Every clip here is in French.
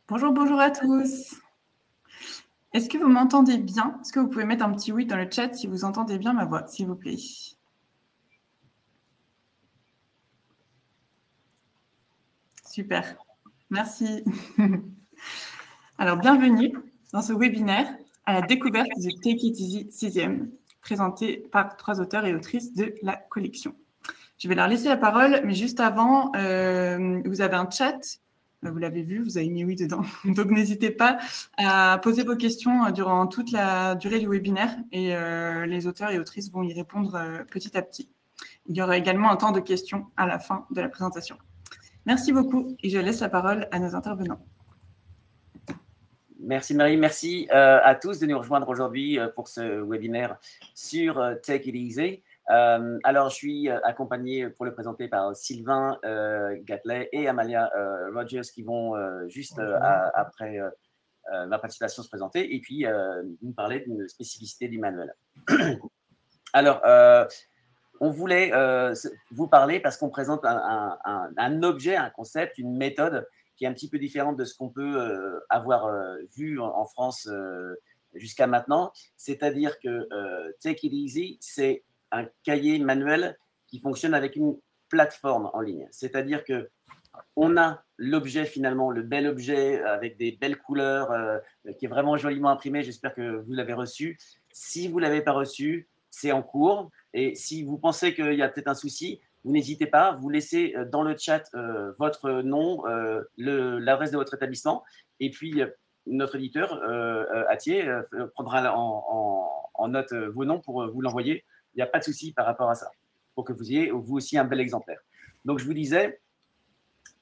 Bonjour, bonjour à tous. Est-ce que vous m'entendez bien? Est-ce que vous pouvez mettre un petit oui dans le chat si vous entendez bien ma voix, s'il vous plaît? Super, merci. Alors, bienvenue dans ce webinaire à la découverte du Take It Easy 6e, présenté par 3 auteurs et autrices de la collection. Je vais leur laisser la parole, mais juste avant, vous avez un chat. Vous l'avez vu, vous avez mis oui dedans. Donc, n'hésitez pas à poser vos questions durant toute la durée du webinaire et les auteurs et autrices vont y répondre petit à petit. Il y aura également un temps de questions à la fin de la présentation. Merci beaucoup et je laisse la parole à nos intervenants. Merci Marie, merci à tous de nous rejoindre aujourd'hui pour ce webinaire sur Take It Easy. Alors, je suis accompagné pour le présenter par Sylvain Gatlet et Amalia Rogers qui vont juste après ma participation se présenter et puis nous parler d'une spécificité du manuel. Alors, on voulait vous parler parce qu'on présente un objet, un concept, une méthode qui est un petit peu différente de ce qu'on peut avoir vu en France jusqu'à maintenant. C'est-à-dire que Take It Easy, c'est un cahier manuel qui fonctionne avec une plateforme en ligne. C'est-à-dire que on a l'objet finalement, le bel objet avec des belles couleurs qui est vraiment joliment imprimé. J'espère que vous l'avez reçu. Si vous ne l'avez pas reçu, c'est en cours. Et si vous pensez qu'il y a peut-être un souci, vous n'hésitez pas, vous laissez dans le chat votre nom, l'adresse de votre établissement. Et puis, notre éditeur, Atier, prendra en note vos noms pour vous l'envoyer. Il n'y a pas de souci par rapport à ça, pour que vous ayez vous aussi un bel exemplaire. Donc, je vous disais,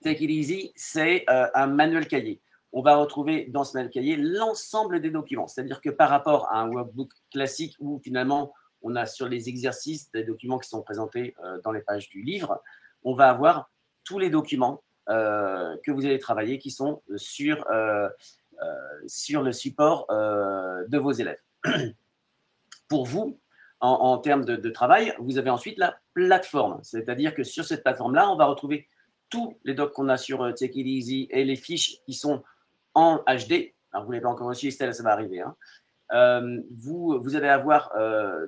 Take It Easy, c'est un manuel cahier. On va retrouver dans ce manuel cahier l'ensemble des documents. C'est-à-dire que par rapport à un workbook classique où finalement on a sur les exercices des documents qui sont présentés dans les pages du livre, on va avoir tous les documents que vous allez travailler qui sont sur le support de vos élèves. Pour vous, en termes de travail, vous avez ensuite la plateforme. C'est-à-dire que sur cette plateforme-là, on va retrouver tous les docs qu'on a sur Take It Easy et les fiches qui sont en HD. Alors, vous ne l'avez pas encore reçu, Estelle, ça va arriver. Vous allez avoir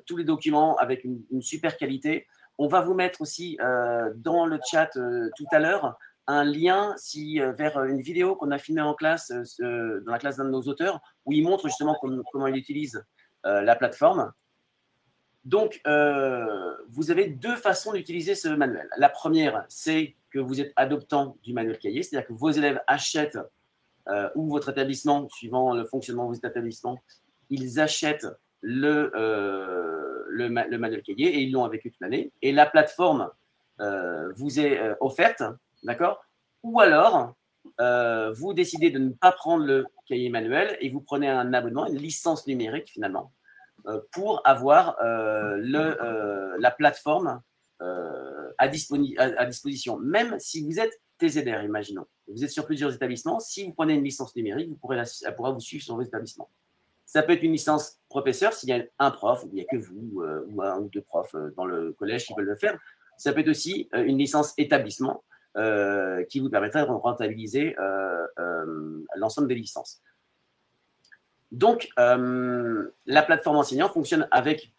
tous les documents avec une super qualité. On va vous mettre aussi dans le chat tout à l'heure un lien vers une vidéo qu'on a filmée en classe, dans la classe d'un de nos auteurs, où il montre justement comment il utilise la plateforme. Donc, vous avez deux façons d'utiliser ce manuel. La première, c'est que vous êtes adoptant du manuel cahier, c'est-à-dire que vos élèves achètent, ou votre établissement, suivant le fonctionnement de vos établissements, ils achètent le manuel cahier et ils l'ont avec eux toute l'année. Et la plateforme vous est offerte, d'accord? Ou alors, vous décidez de ne pas prendre le cahier manuel et vous prenez un abonnement, une licence numérique finalement, pour avoir la plateforme à disposition. Même si vous êtes TZR, imaginons. Vous êtes sur plusieurs établissements. Si vous prenez une licence numérique, elle pourra vous suivre sur vos établissements. Ça peut être une licence professeur, s'il y a un prof, ou il n'y a que vous, ou un ou deux profs dans le collège qui veulent le faire. Ça peut être aussi une licence établissement qui vous permettrait de rentabiliser l'ensemble des licences. Donc, la plateforme enseignant fonctionne avec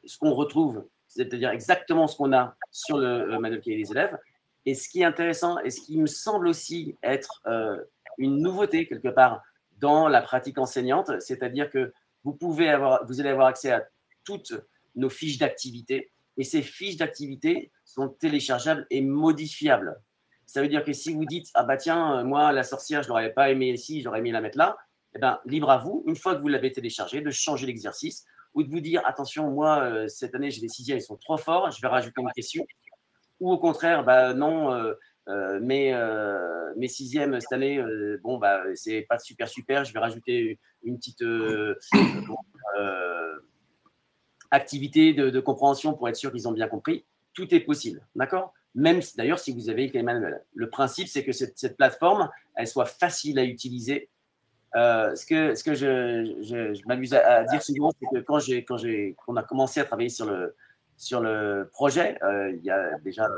ce qu'on retrouve, c'est-à-dire exactement ce qu'on a sur le manuel cahier des élèves. Et ce qui est intéressant et ce qui me semble aussi être une nouveauté quelque part dans la pratique enseignante, c'est-à-dire que vous allez avoir accès à toutes nos fiches d'activité et ces fiches d'activité sont téléchargeables et modifiables. Ça veut dire que si vous dites « Ah bah tiens, moi, la sorcière, je ne l'aurais pas aimé ici, j'aurais aimé la mettre là », eh bien, libre à vous, une fois que vous l'avez téléchargé, de changer l'exercice ou de vous dire « Attention, moi, cette année, j'ai des sixièmes, ils sont trop forts, je vais rajouter une question. » Ou au contraire, bah, non, mes sixièmes cette année, bon, bah, c'est pas super, je vais rajouter une petite activité de compréhension pour être sûr qu'ils ont bien compris. Tout est possible, d'accord? Même d'ailleurs si vous avez les manuels. Le principe, c'est que cette plateforme, elle soit facile à utiliser. Ce que je m'amuse à dire souvent, c'est que quand on a commencé à travailler sur sur le projet, il y a déjà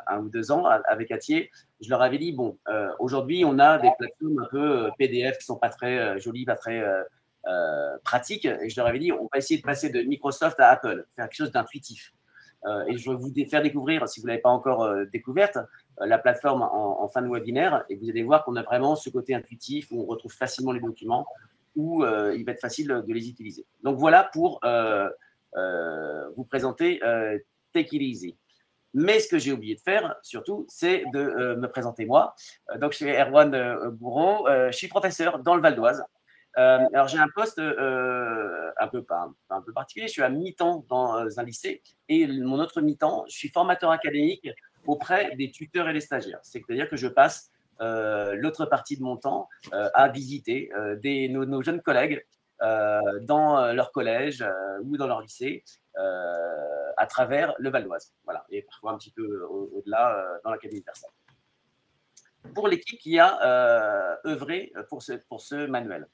1 ou 2 ans, avec Atier, je leur avais dit, bon, aujourd'hui, on a des plateformes un peu PDF qui ne sont pas très jolies, pas très pratiques. Et je leur avais dit, on va essayer de passer de Microsoft à Apple, faire quelque chose d'intuitif. Et je vais vous faire découvrir, si vous ne l'avez pas encore découverte, la plateforme en fin de webinaire. Et vous allez voir qu'on a vraiment ce côté intuitif où on retrouve facilement les documents, où il va être facile de les utiliser. Donc voilà pour vous présenter Take It Easy. Mais ce que j'ai oublié de faire, surtout, c'est de me présenter moi. Donc, je suis Erwan Bourron, je suis professeur dans le Val d'Oise. Alors, j'ai un poste un peu particulier. Je suis à mi-temps dans un lycée et mon autre mi-temps, je suis formateur académique auprès des tuteurs et des stagiaires. C'est-à-dire que je passe l'autre partie de mon temps à visiter nos jeunes collègues dans leur collège ou dans leur lycée à travers le Val d'Oise. Voilà, et parfois un petit peu au-delà dans l'Académie de Versailles. Pour l'équipe qui a œuvré pour ce manuel.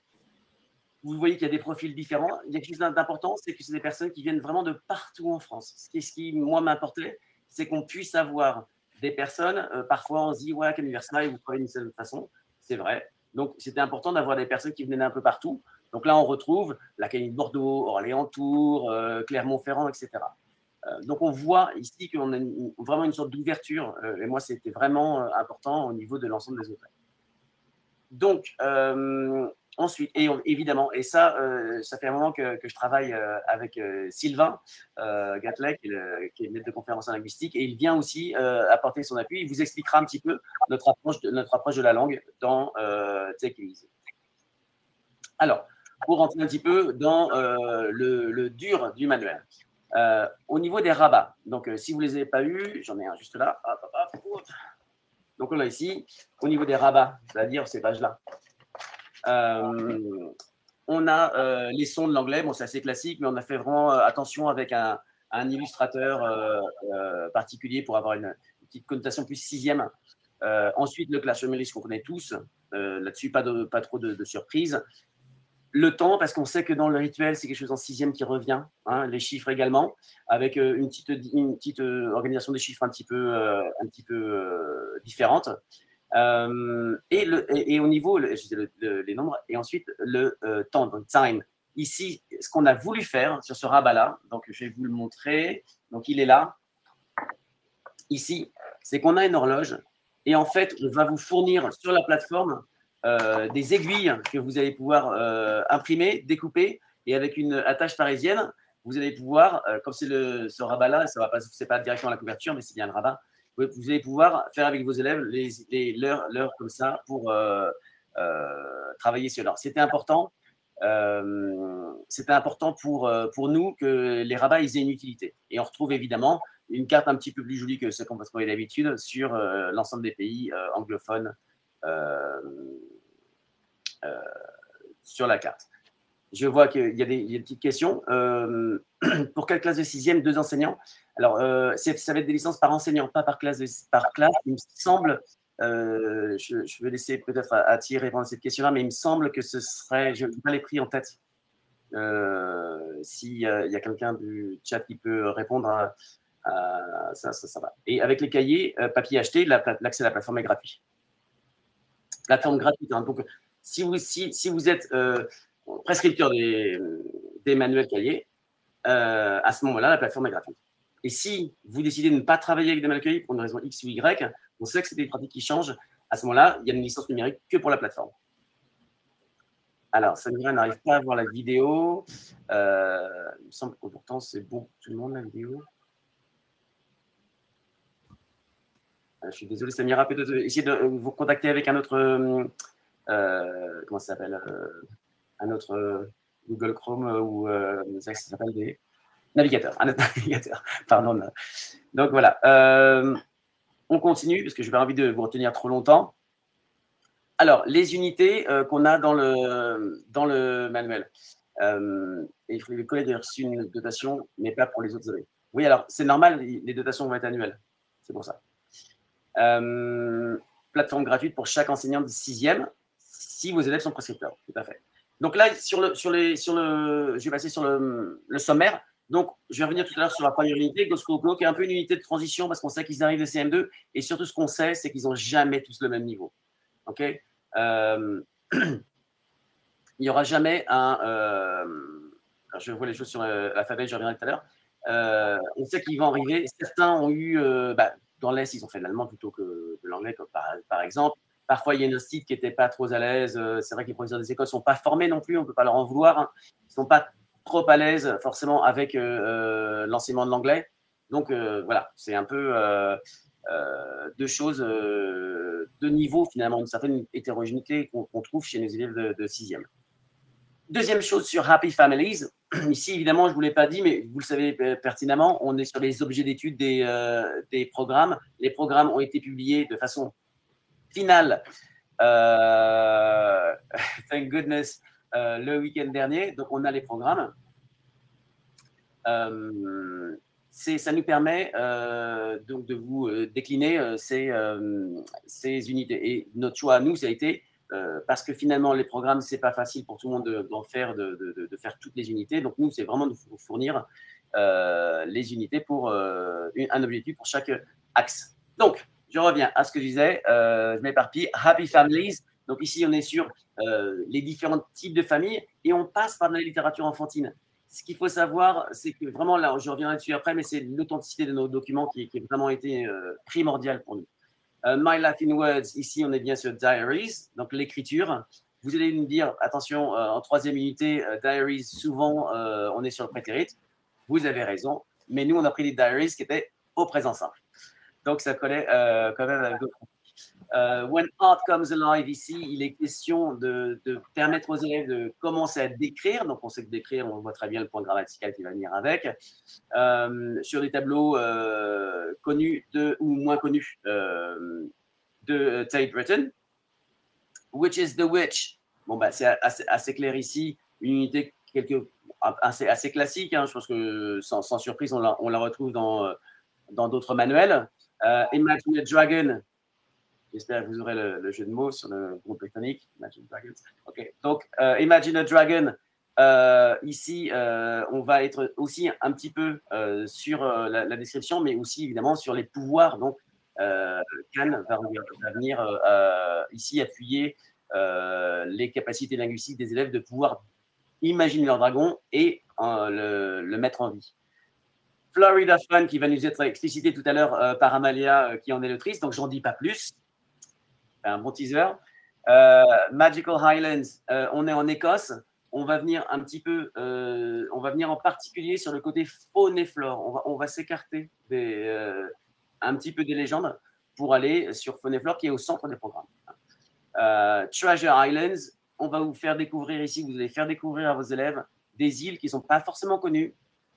Vous voyez qu'il y a des profils différents. Il y a quelque chose d'important, c'est que c'est des personnes qui viennent vraiment de partout en France. Ce qui moi, m'importait, c'est qu'on puisse avoir des personnes, parfois on se dit, ouais, à l'Académie de Versailles, vous travaillez d'une certaine façon. C'est vrai. Donc, c'était important d'avoir des personnes qui venaient d'un peu partout. Donc là, on retrouve l'Académie de Bordeaux, Orléans-Tours, Clermont-Ferrand, etc. Donc, on voit ici qu'on a vraiment une sorte d'ouverture. Et moi, c'était vraiment important au niveau de l'ensemble des auteurs. Donc, ensuite, et évidemment, et ça fait un moment que je travaille avec Sylvain Gatlet, qui est maître de conférence en linguistique, et il vient aussi apporter son appui. Il vous expliquera un petit peu notre approche de la langue dans Take It Easy. Alors, pour rentrer un petit peu dans le dur du manuel. Au niveau des rabats, donc si vous ne les avez pas eus, j'en ai un juste là. Donc on a ici, au niveau des rabats, c'est-à-dire ces pages-là, on a les sons de l'anglais. Bon, c'est assez classique, mais on a fait vraiment attention avec un illustrateur particulier pour avoir une petite connotation plus 6e. Ensuite, le clash English qu'on connaît tous. Là-dessus, pas trop de surprises. Le temps, parce qu'on sait que dans le rituel, c'est quelque chose en 6e qui revient. Hein, les chiffres également, avec une petite organisation des chiffres un petit peu différente. Et au niveau, les nombres, et ensuite le temps, donc time. Ici, ce qu'on a voulu faire sur ce rabat-là, donc je vais vous le montrer. Donc il est là. Ici, c'est qu'on a une horloge et en fait, on va vous fournir sur la plateforme des aiguilles que vous allez pouvoir imprimer, découper, et avec une attache parisienne, vous allez pouvoir, comme c'est ce rabat-là, c'est pas directement la couverture, mais c'est bien le rabat, vous allez pouvoir faire avec vos élèves l'heure comme ça pour travailler sur l'heure. C'était important pour nous que les rabats aient une utilité. Et on retrouve évidemment une carte un petit peu plus jolie que ce qu'on va trouver d'habitude sur l'ensemble des pays anglophones sur la carte. Je vois qu'il y a des petites questions. Pour quelle classe de 6e, 2 enseignants? Alors, ça va être des licences par enseignant, pas par classe. Il me semble, je vais laisser peut-être à Thierry répondre à cette question-là, mais il me semble que ce serait, je n'ai pas les prix en tête. S'il y a quelqu'un du chat qui peut répondre à ça va. Et avec les cahiers papier acheté, l'accès à la plateforme est gratuit. Plateforme gratuite. Hein. Donc, si vous êtes prescripteur des manuels cahiers, à ce moment-là, la plateforme est gratuite. Et si vous décidez de ne pas travailler avec des manuels cahiers pour une raison X ou Y, on sait que c'est des pratiques qui changent. À ce moment-là, il y a une licence numérique que pour la plateforme. Alors, Samira n'arrive pas à voir la vidéo. Il me semble que pourtant, c'est bon pour tout le monde, la vidéo. Je suis désolé, Samira, peut-être essayer de vous contacter avec un autre, comment ça s'appelle, un autre Google Chrome ou ça s'appelle des navigateurs, un autre navigateur, pardon. Donc voilà, on continue parce que je n'ai pas envie de vous retenir trop longtemps. Alors, les unités qu'on a dans le manuel. Et les collègues ont reçu une dotation, mais pas pour les autres élèves. Oui, alors c'est normal, les dotations vont être annuelles, c'est pour ça. Plateforme gratuite pour chaque enseignant de 6e, si vos élèves sont prescripteurs, tout à fait. Donc là, je vais passer sur le sommaire. Donc, je vais revenir tout à l'heure sur la première unité, Go School Go, qui est un peu une unité de transition parce qu'on sait qu'ils arrivent de CM2 et surtout ce qu'on sait, c'est qu'ils n'ont jamais tous le même niveau. Ok, il n'y aura jamais un. Je vois les choses sur l'alphabet, je reviendrai tout à l'heure. On sait qu'ils vont arriver. Certains ont eu, dans l'Est, ils ont fait l'allemand plutôt que l'anglais, par exemple. Parfois, il y a une site qui n'était pas trop à l'aise. C'est vrai que les professeurs des écoles ne sont pas formés non plus, on ne peut pas leur en vouloir. Hein. Ils ne sont pas trop à l'aise forcément avec l'enseignement de l'anglais. Donc, voilà, c'est un peu deux choses, deux niveaux finalement, une certaine hétérogénéité qu'on trouve chez nos élèves de 6e. Deuxième chose sur Happy Families. Ici, évidemment, je ne vous l'ai pas dit, mais vous le savez pertinemment, on est sur les objets d'étude des programmes. Les programmes ont été publiés de façon finale, thank goodness, le week-end dernier. Donc, on a les programmes. Ça nous permet donc de vous décliner ces unités. Et notre choix à nous, ça a été parce que finalement, les programmes, ce n'est pas facile pour tout le monde d'en faire, de faire toutes les unités. Donc, nous, c'est vraiment de vous fournir les unités pour un objectif pour chaque axe. Donc, je reviens à ce que je disais. Je m'éparpille. Happy Families. Donc, ici, on est sur les différents types de familles et on passe par la littérature enfantine. Ce qu'il faut savoir, c'est que vraiment, là, je reviendrai dessus après, mais c'est l'authenticité de nos documents qui a vraiment été primordiale pour nous. My Life in Words, ici, on est bien sur Diaries, donc l'écriture. Vous allez me dire, attention, en troisième unité, Diaries, souvent, on est sur le prétérit. Vous avez raison, mais nous, on a pris des Diaries qui étaient au présent simple. Donc, ça collait quand même avec d'autres. When art comes alive, ici, il est question de permettre aux élèves de commencer à décrire. Donc, on sait que décrire, on voit très bien le point grammatical qui va venir avec. Sur des tableaux connus ou moins connus de Tate Britain. Which is the Witch. Bon, bah, c'est assez clair ici. Une unité assez classique. Hein. Je pense que sans surprise, on la retrouve dans d'autres manuels. Imagine a Dragon. J'espère que vous aurez le jeu de mots sur le groupe britannique. Imagine Dragons. OK. Donc, Imagine a Dragon. Ici, on va être aussi un petit peu sur la description, mais aussi évidemment sur les pouvoirs. Donc, Can va venir ici appuyer les capacités linguistiques des élèves de pouvoir imaginer leur dragon et le mettre en vie. Florida Fun qui va nous être explicité tout à l'heure par Amalia qui en est l'autrice, donc j'en dis pas plus. Un bon teaser. Magical Highlands, on est en Écosse. On va venir un petit peu, on va venir en particulier sur le côté faune et flore. On va s'écarter un petit peu des légendes pour aller sur faune et flore qui est au centre des programmes. Treasure Islands, on va vous faire découvrir ici, vous allez faire découvrir à vos élèves des îles qui ne sont pas forcément connues.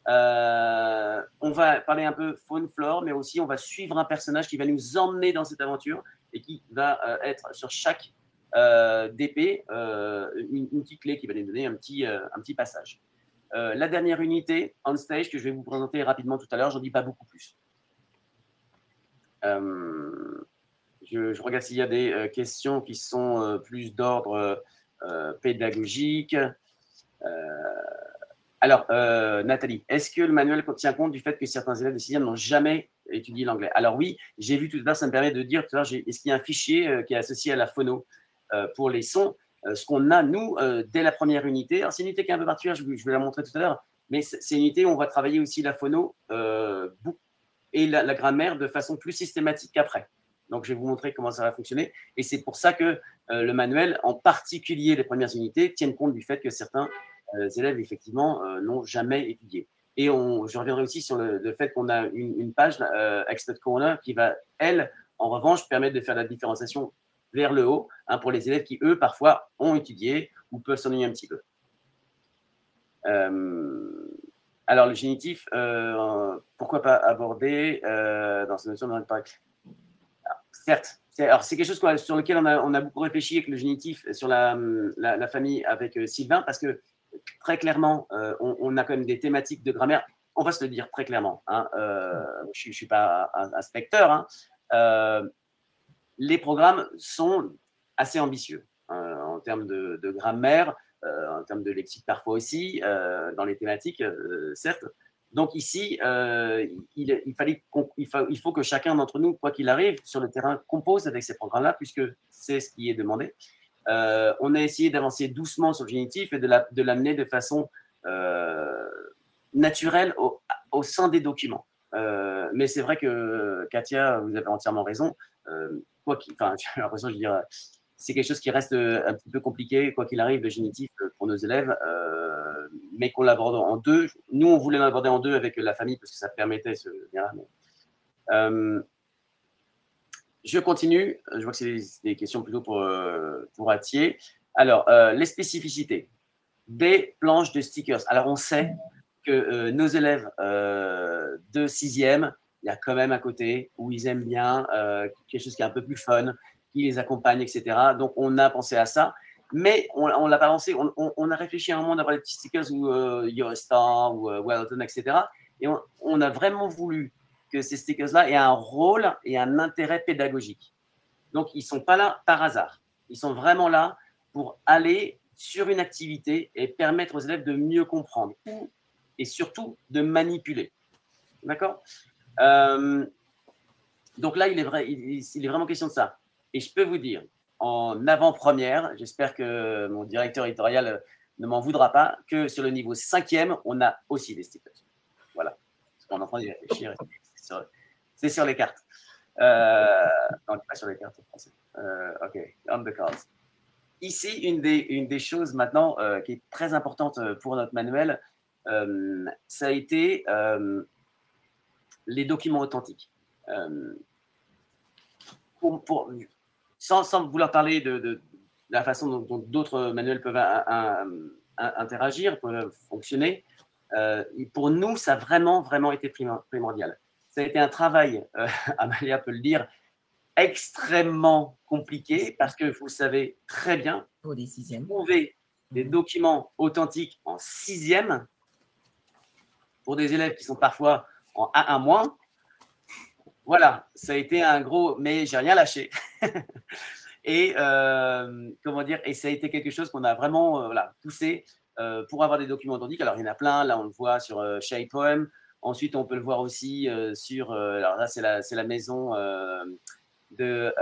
On va parler un peu faune, flore, mais aussi on va suivre un personnage qui va nous emmener dans cette aventure et qui va être sur chaque DP une petite clé qui va nous donner un petit passage. La dernière unité, On Stage, que je vais vous présenter rapidement tout à l'heure, j'en dis pas beaucoup plus. Je regarde s'il y a des questions qui sont plus d'ordre pédagogique. Alors, Nathalie, est-ce que le manuel tient compte du fait que certains élèves de 6e n'ont jamais étudié l'anglais? Alors oui, j'ai vu tout à l'heure, ça me permet de dire tout à l'heure, est-ce qu'il y a un fichier qui est associé à la phono pour les sons? Ce qu'on a, nous, dès la première unité, alors c'est une unité qui est un peu particulière, je vais la montrer tout à l'heure, mais c'est une unité où on va travailler aussi la phono et la grammaire de façon plus systématique qu'après. Donc, je vais vous montrer comment ça va fonctionner. Et c'est pour ça que le manuel, en particulier les premières unités, tiennent compte du fait que certains élèves, effectivement, n'ont jamais étudié. Et je reviendrai aussi sur le fait qu'on a une page, Expert Corner, qui va, elle, en revanche, permettre de faire la différenciation vers le haut pour les élèves qui, eux, parfois, ont étudié ou peuvent s'ennuyer un petit peu. Alors, le génitif, pourquoi pas aborder dans cette notion de certes, c'est quelque chose sur lequel on a beaucoup réfléchi avec le génitif sur la famille avec Sylvain, parce que très clairement, on a quand même des thématiques de grammaire. On va se le dire très clairement. Hein, je ne suis pas un inspecteur. Hein, les programmes sont assez ambitieux en termes de grammaire, en termes de lexique parfois aussi, dans les thématiques, certes. Donc ici, il faut que chacun d'entre nous, quoi qu'il arrive, sur le terrain, compose avec ces programmes-là, puisque c'est ce qui est demandé. On a essayé d'avancer doucement sur le génitif et de l'amener de façon naturelle au sein des documents. Mais c'est vrai que, Katia, vous avez entièrement raison. J'ai l'impression, je veux dire, c'est quelque chose qui reste un petit peu compliqué, quoi qu'il arrive, le génitif pour nos élèves, mais qu'on l'aborde en deux. Nous, on voulait l'aborder en deux avec la famille parce que ça permettait ce lien-là. Je continue. Je vois que c'est des questions plutôt pour Atier. Alors, les spécificités des planches de stickers. Alors, on sait que nos élèves de 6e, il y a quand même un côté où ils aiment bien quelque chose qui est un peu plus fun, qui les accompagne, etc. Donc, on a pensé à ça. Mais on l'a pas lancé. On a réfléchi à un moment d'avoir des petits stickers ou Eurostar ou Weldon, etc. Et on a vraiment voulu que ces stickers-là aient un rôle et un intérêt pédagogique. Donc, ils ne sont pas là par hasard. Ils sont vraiment là pour aller sur une activité et permettre aux élèves de mieux comprendre et surtout de manipuler. D'accord ? Donc là, il est vraiment question de ça. Et je peux vous dire, en avant-première, j'espère que mon directeur éditorial ne m'en voudra pas, que sur le niveau 5e, on a aussi des stickers. Voilà. Parce qu'on est en train d'y réfléchir. C'est sur les cartes. Non, pas sur les cartes en français. OK, on the cards. Ici, une des choses maintenant qui est très importante pour notre manuel, ça a été les documents authentiques. Sans vouloir parler de la façon dont d'autres manuels peuvent interagir, peuvent fonctionner, pour nous, ça a vraiment été primordial. Ça a été un travail, Amalia peut le dire, extrêmement compliqué parce que vous savez très bien, pour les 6e, trouver des documents authentiques en 6e pour des élèves qui sont parfois en A1-, voilà, ça a été un gros, mais j'ai rien lâché. Et comment dire, et ça a été quelque chose qu'on a vraiment poussé pour avoir des documents authentiques. Alors il y en a plein, là on le voit sur ShapePoem. Ensuite on peut le voir aussi sur, alors là c'est la maison de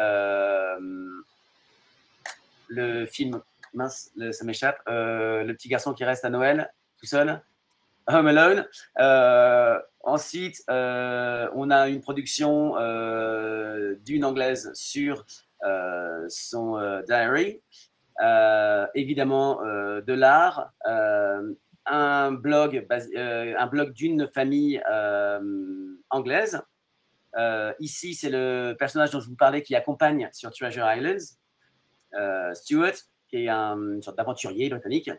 le film, mince, ça m'échappe, le petit garçon qui reste à Noël tout seul, Home Alone. Ensuite, on a une production d'une anglaise sur son diary. Évidemment, de l'art. Un blog d'une famille anglaise. Ici, c'est le personnage dont je vous parlais qui accompagne sur Treasure Islands, Stuart, qui est une sorte d'aventurier britannique.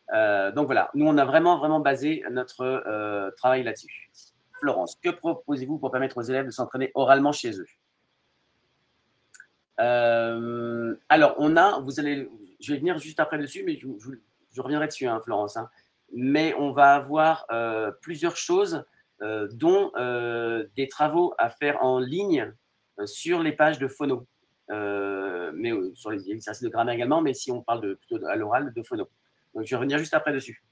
Donc voilà, nous on a vraiment basé notre travail là-dessus. Florence, que proposez-vous pour permettre aux élèves de s'entraîner oralement chez eux? Alors je vais venir juste après dessus, mais je reviendrai dessus, hein, Florence. Hein. Mais on va avoir plusieurs choses, dont des travaux à faire en ligne sur les pages de phono. Mais sur les exercices de grammaire également, mais si on parle plutôt à l'oral, de phono. Donc, je vais revenir juste après dessus.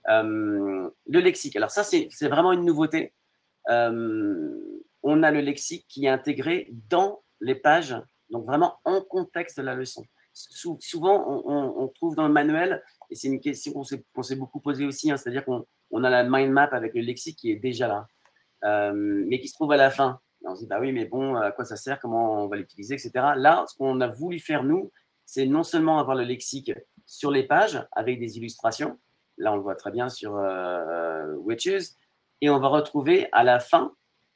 Le lexique. Alors ça, c'est vraiment une nouveauté. On a le lexique qui est intégré dans les pages, donc vraiment en contexte de la leçon. Souvent, on trouve dans le manuel, et c'est une question qu'on s'est beaucoup posée aussi, hein, c'est-à-dire qu'on a la mind map avec le lexique qui est déjà là, mais qui se trouve à la fin. Et on se dit, bah oui, mais bon, à quoi ça sert, comment on va l'utiliser, etc. Là, ce qu'on a voulu faire, nous, c'est non seulement avoir le lexique sur les pages avec des illustrations, là on le voit très bien sur Witches, et on va retrouver à la fin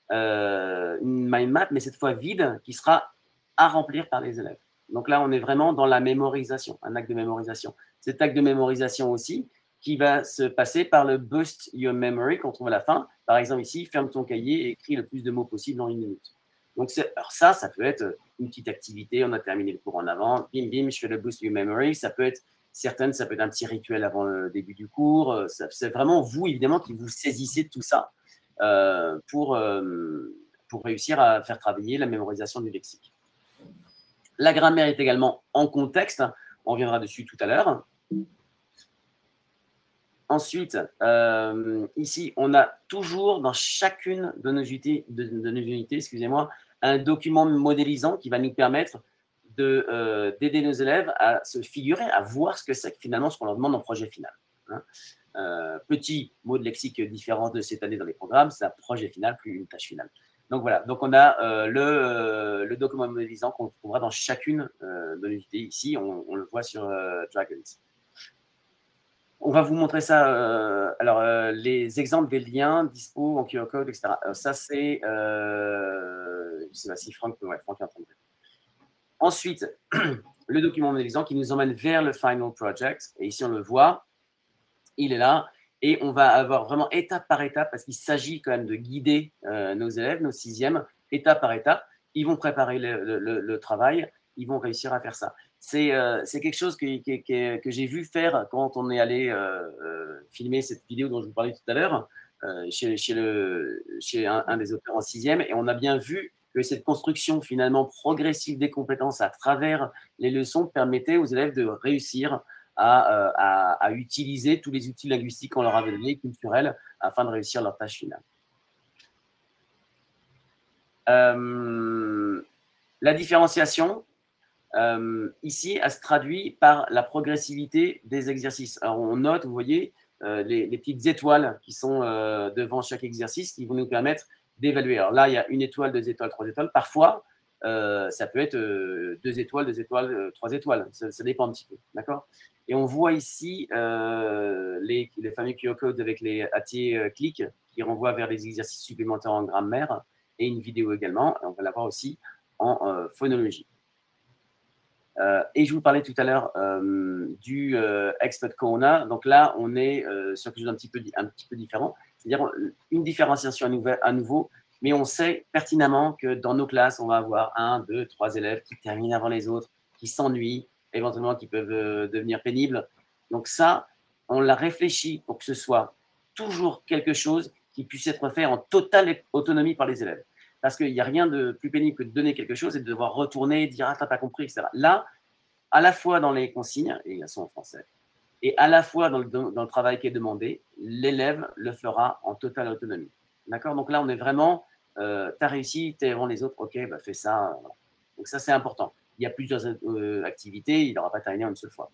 une mind map, mais cette fois vide, qui sera à remplir par les élèves. Donc là, on est vraiment dans la mémorisation, un acte de mémorisation. Cet acte de mémorisation aussi, qui va se passer par le Boost Your Memory qu'on trouve à la fin. Par exemple ici, ferme ton cahier et écris le plus de mots possible en 1 minute. Donc alors ça peut être une petite activité, on a terminé le cours en avant, bim bim, je fais le Boost Your Memory, ça peut être un petit rituel avant le début du cours, c'est vraiment vous évidemment qui vous saisissez de tout ça pour réussir à faire travailler la mémorisation du lexique. La grammaire est également en contexte, on reviendra dessus tout à l'heure. Ensuite, ici, on a toujours dans chacune de nos unités, excusez-moi, un document modélisant qui va nous permettre d'aider nos élèves à se figurer, à voir ce que c'est finalement ce qu'on leur demande en projet final. Hein. Petit mot de lexique différent de cette année dans les programmes, c'est un projet final plus une tâche finale. Donc voilà, donc on a le document modélisant qu'on trouvera dans chacune de nos unités. Ici, on le voit sur Dragons. On va vous montrer ça. Les exemples des liens dispo en QR code, etc. Ça, c'est. Je ne sais pas si Franck est en train de dire. Ensuite, le document modélisant qui nous emmène vers le Final Project. Et ici, on le voit. Il est là. Et on va avoir vraiment étape par étape, parce qu'il s'agit quand même de guider nos élèves, nos sixièmes, étape par étape. Ils vont préparer le travail. Ils vont réussir à faire ça. C'est quelque chose que j'ai vu faire quand on est allé filmer cette vidéo dont je vous parlais tout à l'heure chez un des auteurs en sixième. Et on a bien vu que cette construction finalement progressive des compétences à travers les leçons permettait aux élèves de réussir à utiliser tous les outils linguistiques qu'on leur avait donnés, culturels, afin de réussir leur tâche finale. La différenciation, ici, elle se traduit par la progressivité des exercices. Alors, on note, vous voyez, les petites étoiles qui sont devant chaque exercice qui vont nous permettre d'évaluer. Alors là, il y a 1 étoile, 2 étoiles, 3 étoiles. Parfois, ça peut être 2 étoiles, 2 étoiles, 3 étoiles. Ça dépend un petit peu. D'accord ? Et on voit ici les fameux QR codes avec les clics qui renvoient vers les exercices supplémentaires en grammaire et une vidéo également. Et on va la voir aussi en phonologie. Et je vous parlais tout à l'heure du Expert Corner. Donc là, on est sur quelque chose d'un petit peu différent. C'est-à-dire une différenciation à nouveau, mais on sait pertinemment que dans nos classes, on va avoir 1, 2, 3 élèves qui terminent avant les autres, qui s'ennuient, éventuellement qui peuvent devenir pénibles. Donc ça, on l'a réfléchi pour que ce soit toujours quelque chose qui puisse être fait en totale autonomie par les élèves. Parce qu'il n'y a rien de plus pénible que de donner quelque chose et de devoir retourner, dire « Ah, t'as pas compris », etc. Là, à la fois dans les consignes, et elles sont en français, et à la fois dans le travail qui est demandé, l'élève le fera en totale autonomie. D'accord ? Donc là, on est vraiment, tu as réussi, tu es avant les autres, ok, bah fais ça. Voilà. Donc ça, c'est important. Il y a plusieurs activités, il n'aura pas terminé en une seule fois.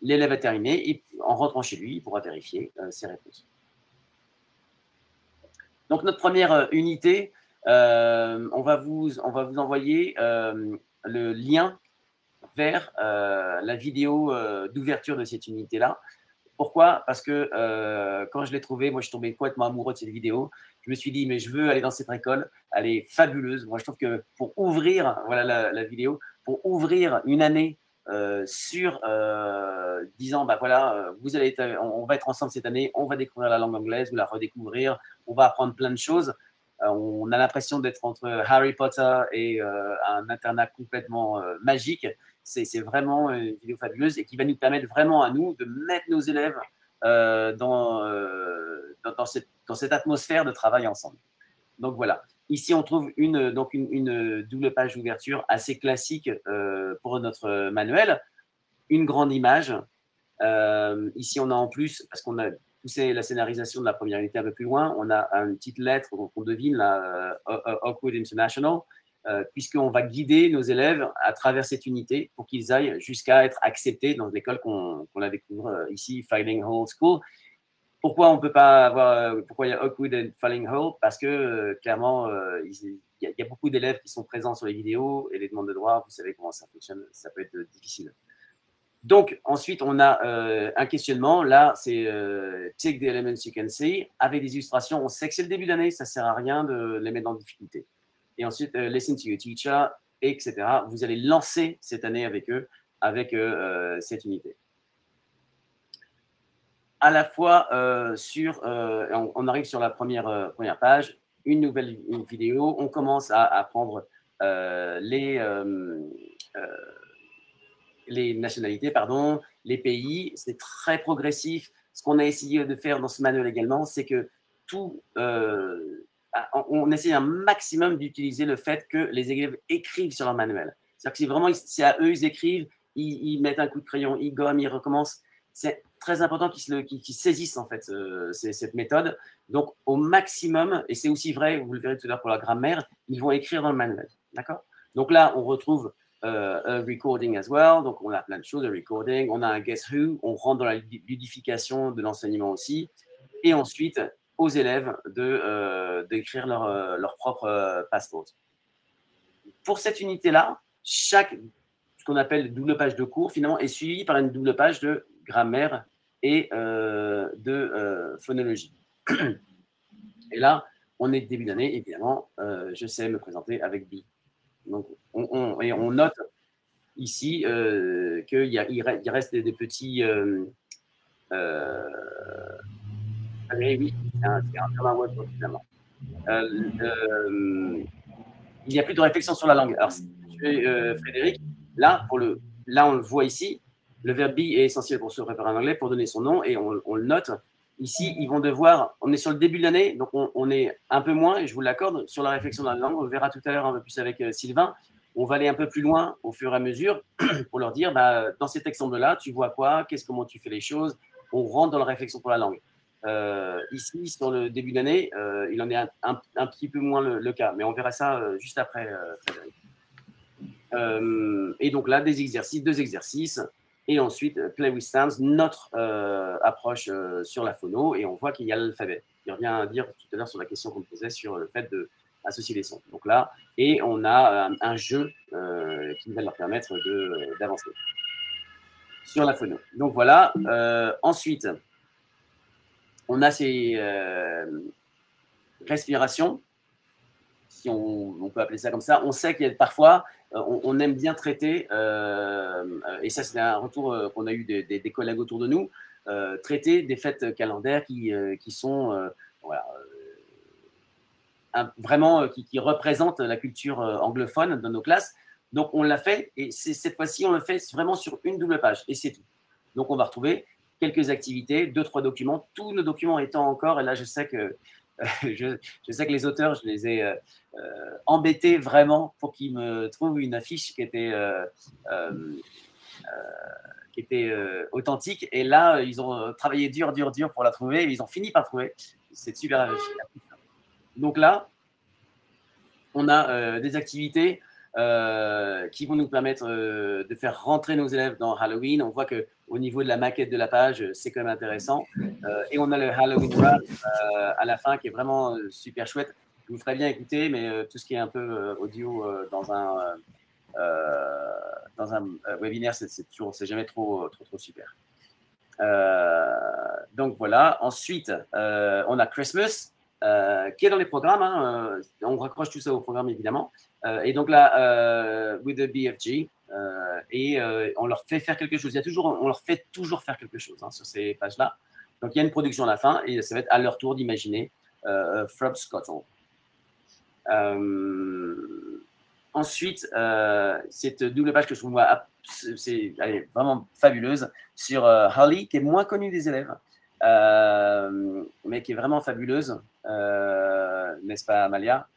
L'élève a terminé, et en rentrant chez lui, il pourra vérifier ses réponses. Donc notre première unité, on va vous envoyer le lien vers la vidéo d'ouverture de cette unité-là. Pourquoi ? Parce que quand je l'ai trouvée, moi, je suis tombé complètement amoureux de cette vidéo. Je me suis dit, mais je veux aller dans cette école. Elle est fabuleuse. Moi, je trouve que pour ouvrir, voilà la vidéo, pour ouvrir une année sur disant, bah voilà, on va être ensemble cette année, on va découvrir la langue anglaise ou la redécouvrir, on va apprendre plein de choses. On a l'impression d'être entre Harry Potter et un internat complètement magique. C'est vraiment une vidéo fabuleuse et qui va nous permettre vraiment à nous de mettre nos élèves dans cette atmosphère de travail ensemble. Donc voilà. Ici, on trouve une double page d'ouverture assez classique pour notre manuel. Une grande image. Ici, on a en plus, parce qu'on a poussé la scénarisation de la première unité un peu plus loin, on a une petite lettre qu'on devine, la Oakwood International, puisqu'on va guider nos élèves à travers cette unité pour qu'ils aillent jusqu'à être acceptés dans l'école qu'on a découvert ici, Filing Hall School. Pourquoi on peut pas avoir, pourquoi il y a Oakwood et Filing Hall ? Parce que clairement, il y a beaucoup d'élèves qui sont présents sur les vidéos et les demandes de droit, vous savez comment ça fonctionne, ça peut être difficile. Donc, ensuite, on a un questionnement. Là, c'est Take the elements you can see. Avec des illustrations, on sait que c'est le début d'année, ça ne sert à rien de les mettre en difficulté. Et ensuite, listen to your teacher, etc. Vous allez lancer cette année avec eux, avec cette unité. À la fois, on arrive sur la première page, une nouvelle vidéo. On commence à apprendre les nationalités, les pays. C'est très progressif. Ce qu'on a essayé de faire dans ce manuel également, c'est que on essaie un maximum d'utiliser le fait que les élèves écrivent sur leur manuel. C'est-à-dire que c'est à eux, ils écrivent, ils mettent un coup de crayon, ils gomment, ils recommencent. c'est très important qu'ils saisissent en fait cette méthode. Donc, au maximum, et c'est aussi vrai, vous le verrez tout à l'heure pour la grammaire, ils vont écrire dans le manuel. D'accord? Donc là, on retrouve a recording as well. Donc, on a plein de choses, a recording. On a un guess who. On rentre dans la ludification de l'enseignement aussi. Et ensuite, aux élèves d'écrire leur propre passeport. Pour cette unité-là, ce qu'on appelle double page de cours, finalement, est suivi par une double page de grammaire et de phonologie. Et là, on est début d'année, évidemment, je sais me présenter avec B. Donc, on note ici qu'il reste des petits... oui, c'est un web, finalement. Il n'y a plus de réflexion sur la langue. Alors, Frédéric, là, on le voit ici, le verbe be est essentiel pour se préparer en anglais, pour donner son nom, et on le note. Ici, ils vont devoir, on est sur le début de l'année, donc on est un peu moins, et je vous l'accorde, sur la réflexion dans la langue. On le verra tout à l'heure un peu plus avec Sylvain. On va aller un peu plus loin au fur et à mesure pour leur dire, dans cet exemple-là, tu vois quoi, comment tu fais les choses. On rentre dans la réflexion pour la langue. Ici, sur le début d'année, il en est un petit peu moins le cas, mais on verra ça juste après, Frédéric. Et donc là, deux exercices, et ensuite, Play with Sounds, notre approche sur la phono, et on voit qu'il y a l'alphabet. Il revient à dire tout à l'heure sur la question qu'on me posait sur le fait d'associer les sons. Donc là, et on a un jeu qui va leur permettre d'avancer sur la phono. Donc voilà, ensuite, on a ces respirations, si on peut appeler ça comme ça. On sait qu'il y a parfois, on aime bien traiter, et ça c'est un retour qu'on a eu des collègues autour de nous, traiter des fêtes calendaires qui sont voilà, vraiment qui représentent la culture anglophone dans nos classes. Donc on l'a fait, et cette fois-ci on le fait vraiment sur une double page, et c'est tout. Donc on va retrouver quelques activités, 2-3 documents, tous nos documents étant encore, et là je sais que je sais que les auteurs, je les ai embêtés vraiment pour qu'ils me trouvent une affiche qui était authentique. Et là, ils ont travaillé dur pour la trouver, et ils ont fini par trouver. C'est super réussi. Donc là, on a des activités qui vont nous permettre de faire rentrer nos élèves dans Halloween. On voit qu'au niveau de la maquette de la page, c'est quand même intéressant. Et on a le Halloween Rap à la fin qui est vraiment super chouette. Je vous ferai bien écouter, mais tout ce qui est un peu audio dans un webinaire, c'est jamais trop super. Donc voilà. Ensuite, on a Christmas. Qui est dans les programmes, hein, on raccroche tout ça au programme évidemment, et donc là, with the BFG, et on leur fait faire quelque chose. On leur fait toujours faire quelque chose sur ces pages-là. Donc il y a une production à la fin, et ça va être à leur tour d'imaginer Frog Scottle. Ensuite, cette double page que je trouve c'est vraiment fabuleuse sur Holly, qui est moins connue des élèves, mais qui est vraiment fabuleuse, n'est-ce pas, Amalia?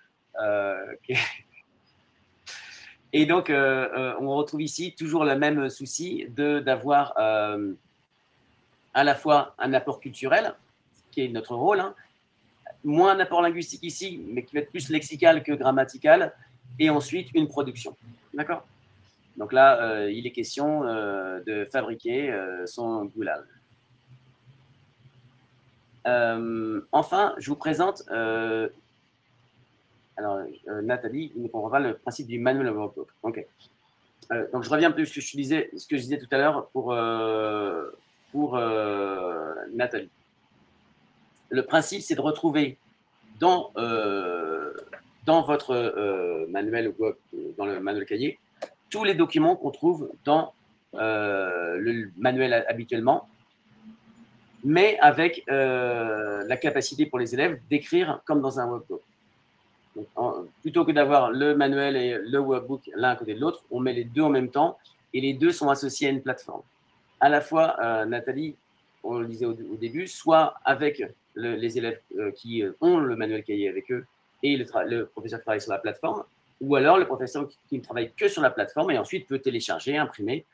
Et donc, on retrouve ici toujours le même souci d'avoir à la fois un apport culturel, qui est notre rôle, hein, moins un apport linguistique ici, mais qui va être plus lexical que grammatical, et ensuite une production. D'accord? Donc là, il est question de fabriquer son goulal. Enfin, je vous présente, Nathalie ne comprend pas le principe du manual of workbook. Okay. Donc, je reviens un peu sur ce que je disais tout à l'heure pour Nathalie. Le principe, c'est de retrouver dans votre manuel dans le manuel cahier, tous les documents qu'on trouve dans le manuel habituellement, mais avec la capacité pour les élèves d'écrire comme dans un workbook. Donc, plutôt que d'avoir le manuel et le workbook l'un à côté de l'autre, on met les deux en même temps, et les deux sont associés à une plateforme. À la fois, Nathalie, on le disait au début, soit avec les élèves qui ont le manuel cahier avec eux, et le professeur qui travaille sur la plateforme, ou alors le professeur qui ne travaille que sur la plateforme et ensuite peut télécharger, imprimer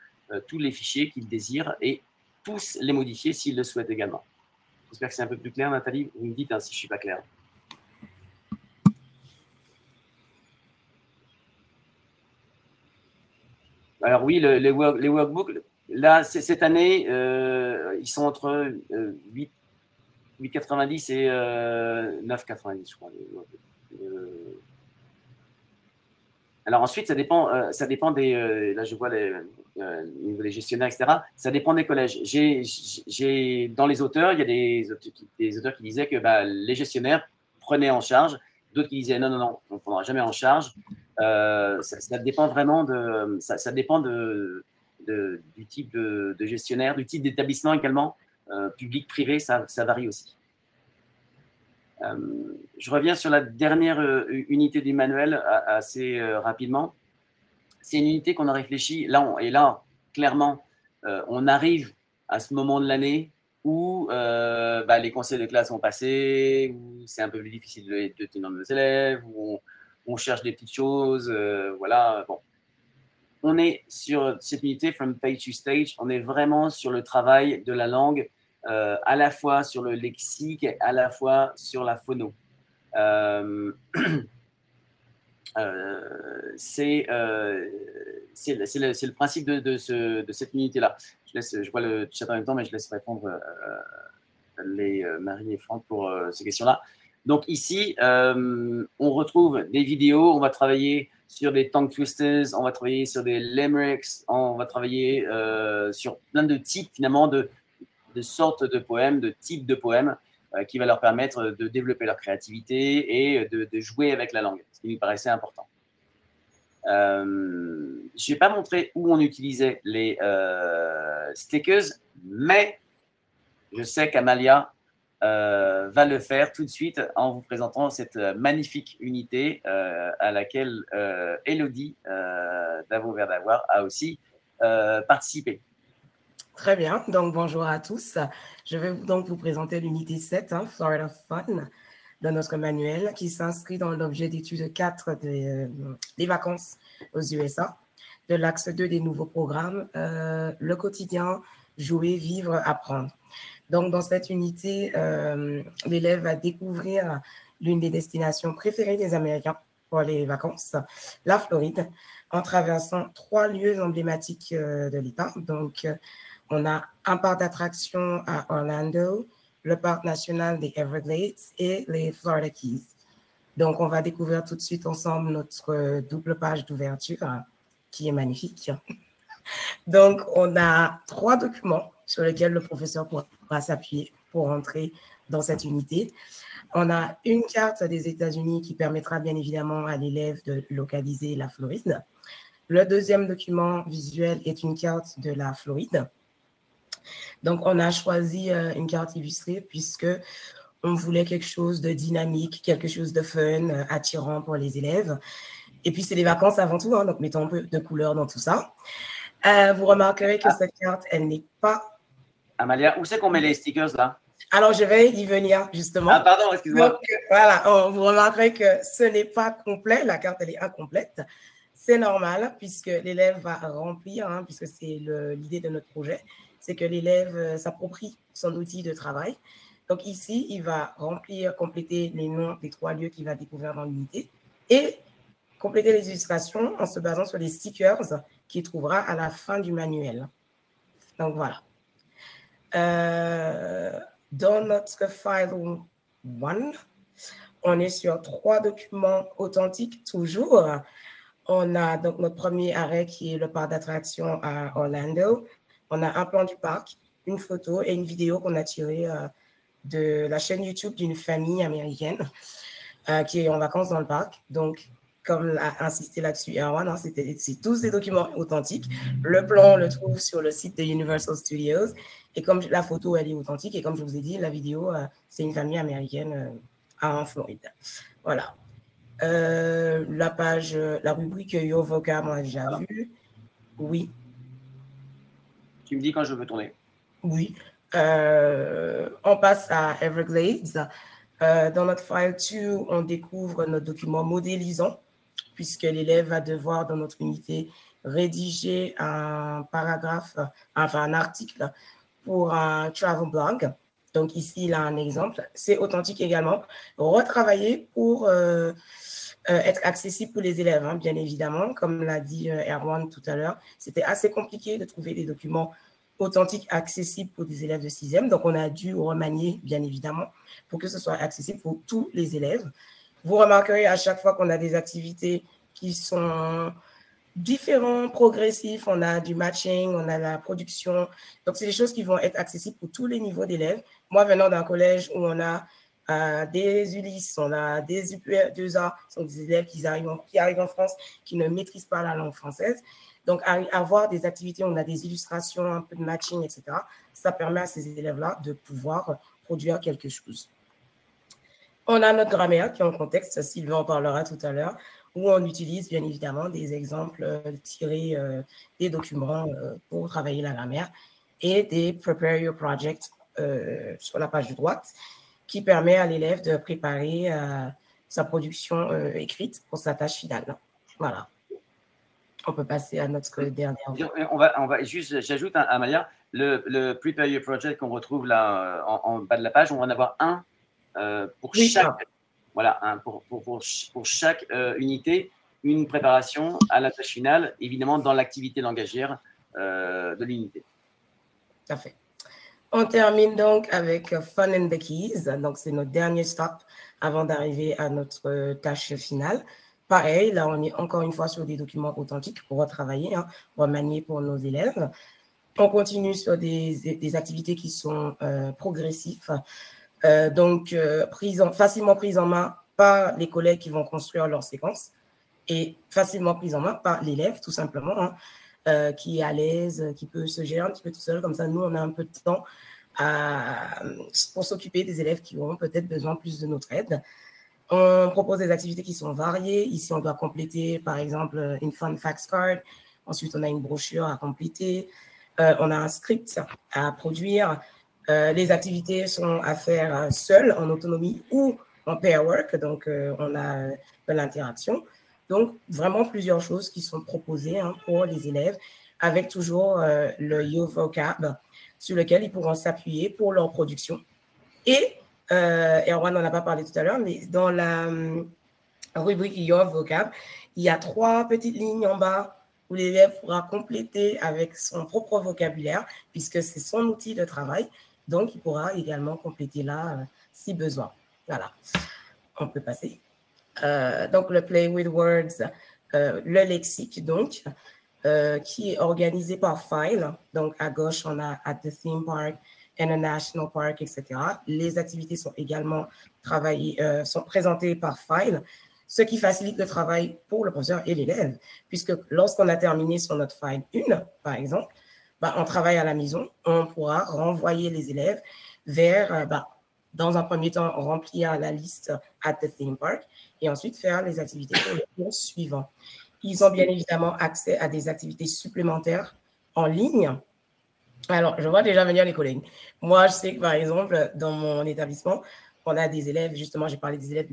tous les fichiers qu'il désire et puisse les modifier s'il le souhaite également. J'espère que c'est un peu plus clair, Nathalie. Vous me dites si je ne suis pas clair. Alors oui, les workbooks, là, cette année, ils sont entre 8,90 et 9,90, je crois. Alors ensuite, ça dépend des… là, je vois les gestionnaires, etc. Ça dépend des collèges. Dans les auteurs, il y a des auteurs qui disaient que les gestionnaires prenaient en charge, d'autres qui disaient non, on ne prendra jamais en charge. Ça dépend vraiment ça dépend du type de gestionnaire, du type d'établissement également, public, privé, ça varie aussi. Je reviens sur la dernière unité du manuel assez rapidement. C'est une unité qu'on a réfléchi. Là, clairement, on arrive à ce moment de l'année où les conseils de classe sont passés, où c'est un peu plus difficile de tenir nos élèves, où on cherche des petites choses. Voilà. Bon. On est sur cette unité From Page to Stage. On est vraiment sur le travail de la langue, à la fois sur le lexique, à la fois sur la phono. C'est le principe de cette unité-là. Je vois le chat en même temps, mais je laisse répondre Marie et Franck pour ces questions-là. Donc ici, on retrouve des vidéos, on va travailler sur des tongue twisters, on va travailler sur des limericks, on va travailler sur plein de types finalement de sortes de poèmes, de types de poèmes qui va leur permettre de développer leur créativité et de jouer avec la langue, ce qui me paraissait important. Je ne vais pas montrer où on utilisait les stickers, mais je sais qu'Amalia va le faire tout de suite en vous présentant cette magnifique unité à laquelle Elodie d'Avo-Vert-d'Avoir a aussi participé. Très bien, donc bonjour à tous. Je vais donc vous présenter l'unité 7, Florida Fun, de notre manuel qui s'inscrit dans l'objet d'étude 4 des vacances aux USA, de l'axe 2 des nouveaux programmes, le quotidien, jouer, vivre, apprendre. Donc dans cette unité, l'élève va découvrir l'une des destinations préférées des Américains pour les vacances, la Floride, en traversant 3 lieux emblématiques de l'État. Donc, on a un parc d'attractions à Orlando, le parc national des Everglades et les Florida Keys. Donc, on va découvrir tout de suite ensemble notre double page d'ouverture qui est magnifique. Donc, on a 3 documents sur lesquels le professeur pourra s'appuyer pour entrer dans cette unité. On a une carte des États-Unis qui permettra bien évidemment à l'élève de localiser la Floride. Le deuxième document visuel est une carte de la Floride. Donc, on a choisi une carte illustrée puisque on voulait quelque chose de dynamique, quelque chose de fun, attirant pour les élèves. Et puis, c'est les vacances avant tout, donc mettons un peu de couleur dans tout ça. Vous remarquerez que cette carte, elle n'est pas… Amalia, où c'est qu'on met les stickers là? Alors, je vais y venir justement. Ah, pardon, excuse-moi. Donc, voilà, vous remarquerez que ce n'est pas complet, la carte, elle est incomplète. C'est normal puisque l'élève va remplir, puisque c'est l'idée de notre projet, c'est que l'élève s'approprie son outil de travail. Donc ici, il va compléter les noms des 3 lieux qu'il va découvrir dans l'unité et compléter les illustrations en se basant sur les stickers qu'il trouvera à la fin du manuel. Donc voilà. Dans notre file 1, on est sur 3 documents authentiques toujours. On a donc notre premier arrêt qui est le parc d'attractions à Orlando. On a un plan du parc, une photo et une vidéo qu'on a tirée de la chaîne YouTube d'une famille américaine qui est en vacances dans le parc. Donc, comme l'a insisté là-dessus Erwan, c'est tous des documents authentiques. Le plan, on le trouve sur le site de Universal Studios. Et comme la photo, elle est authentique. Et comme je vous ai dit, la vidéo, c'est une famille américaine en Floride. Voilà. La rubrique Your Vocab, on a déjà vu. Oui. Tu me dis quand je veux tourner. Oui. On passe à Everglades. Dans notre file 2, on découvre notre document modélisant, puisque l'élève va devoir, dans notre unité, rédiger un paragraphe, enfin un article pour un travel blog. Donc ici, il a un exemple. C'est authentique également. Retravaillé pour être accessible pour les élèves, hein, bien évidemment. Comme l'a dit Erwan tout à l'heure, c'était assez compliqué de trouver des documents authentiques accessibles pour des élèves de 6e. Donc, on a dû remanier, bien évidemment, pour que ce soit accessible pour tous les élèves. Vous remarquerez à chaque fois qu'on a des activités qui sont différents, progressifs, on a du matching, on a la production. Donc, c'est des choses qui vont être accessibles pour tous les niveaux d'élèves. Moi, venant d'un collège où on a des Ulysse, on a des UPE2A, ce sont des élèves qui arrivent en France, qui ne maîtrisent pas la langue française. Donc, avoir des activités, on a des illustrations, un peu de matching, etc. Ça permet à ces élèves-là de pouvoir produire quelque chose. On a notre grammaire qui est en contexte, Sylvain en parlera tout à l'heure, où on utilise bien évidemment des exemples tirés des documents pour travailler la grammaire et des Prepare Your Project sur la page de droite qui permet à l'élève de préparer sa production écrite pour sa tâche finale. Voilà. On peut passer à notre dernière. On va juste, j'ajoute à Amalia, le Prepare Your Project qu'on retrouve là en bas de la page, on va en avoir un pour chaque. Voilà, hein, pour chaque unité, une préparation à la tâche finale, évidemment dans l'activité langagière de l'unité. Tout à fait. On termine donc avec Fun and the Keys. Donc, c'est notre dernier stop avant d'arriver à notre tâche finale. Pareil, là, on est encore une fois sur des documents authentiques pour retravailler, hein, remanier pour nos élèves. On continue sur des activités qui sont progressives. Donc, facilement prises en main par les collègues qui vont construire leur séquence et facilement prises en main par l'élève, tout simplement, hein, qui est à l'aise, qui peut se gérer un petit peu tout seul. Comme ça, nous, on a un peu de temps pour s'occuper des élèves qui auront peut-être besoin plus de notre aide. On propose des activités qui sont variées. Ici, on doit compléter, par exemple, une fun facts card. Ensuite, on a une brochure à compléter. On a un script à produire. Les activités sont à faire seules, en autonomie ou en pair work, donc on a de l'interaction. Donc, vraiment plusieurs choses qui sont proposées hein, pour les élèves, avec toujours le YouVocab, sur lequel ils pourront s'appuyer pour leur production. Et, Erwan n'en a pas parlé tout à l'heure, mais dans la rubrique YouVocab, il y a 3 petites lignes en bas où l'élève pourra compléter avec son propre vocabulaire, puisque c'est son outil de travail. Donc, il pourra également compléter là si besoin. Voilà, on peut passer. Donc, le Play with Words, le lexique, donc, qui est organisé par file. Donc, à gauche, on a At the Theme Park, and a National Park, etc. Les activités sont également sont présentées par file, ce qui facilite le travail pour le professeur et l'élève, puisque lorsqu'on a terminé sur notre file 1, par exemple, on travaille à la maison, on pourra renvoyer les élèves vers, dans un premier temps, remplir la liste at the theme park et ensuite faire les activités pour le cours suivant. Ils ont bien évidemment accès à des activités supplémentaires en ligne. Alors, je vois déjà venir les collègues. Moi, je sais que, par exemple, dans mon établissement, on a des élèves, justement, j'ai parlé des élèves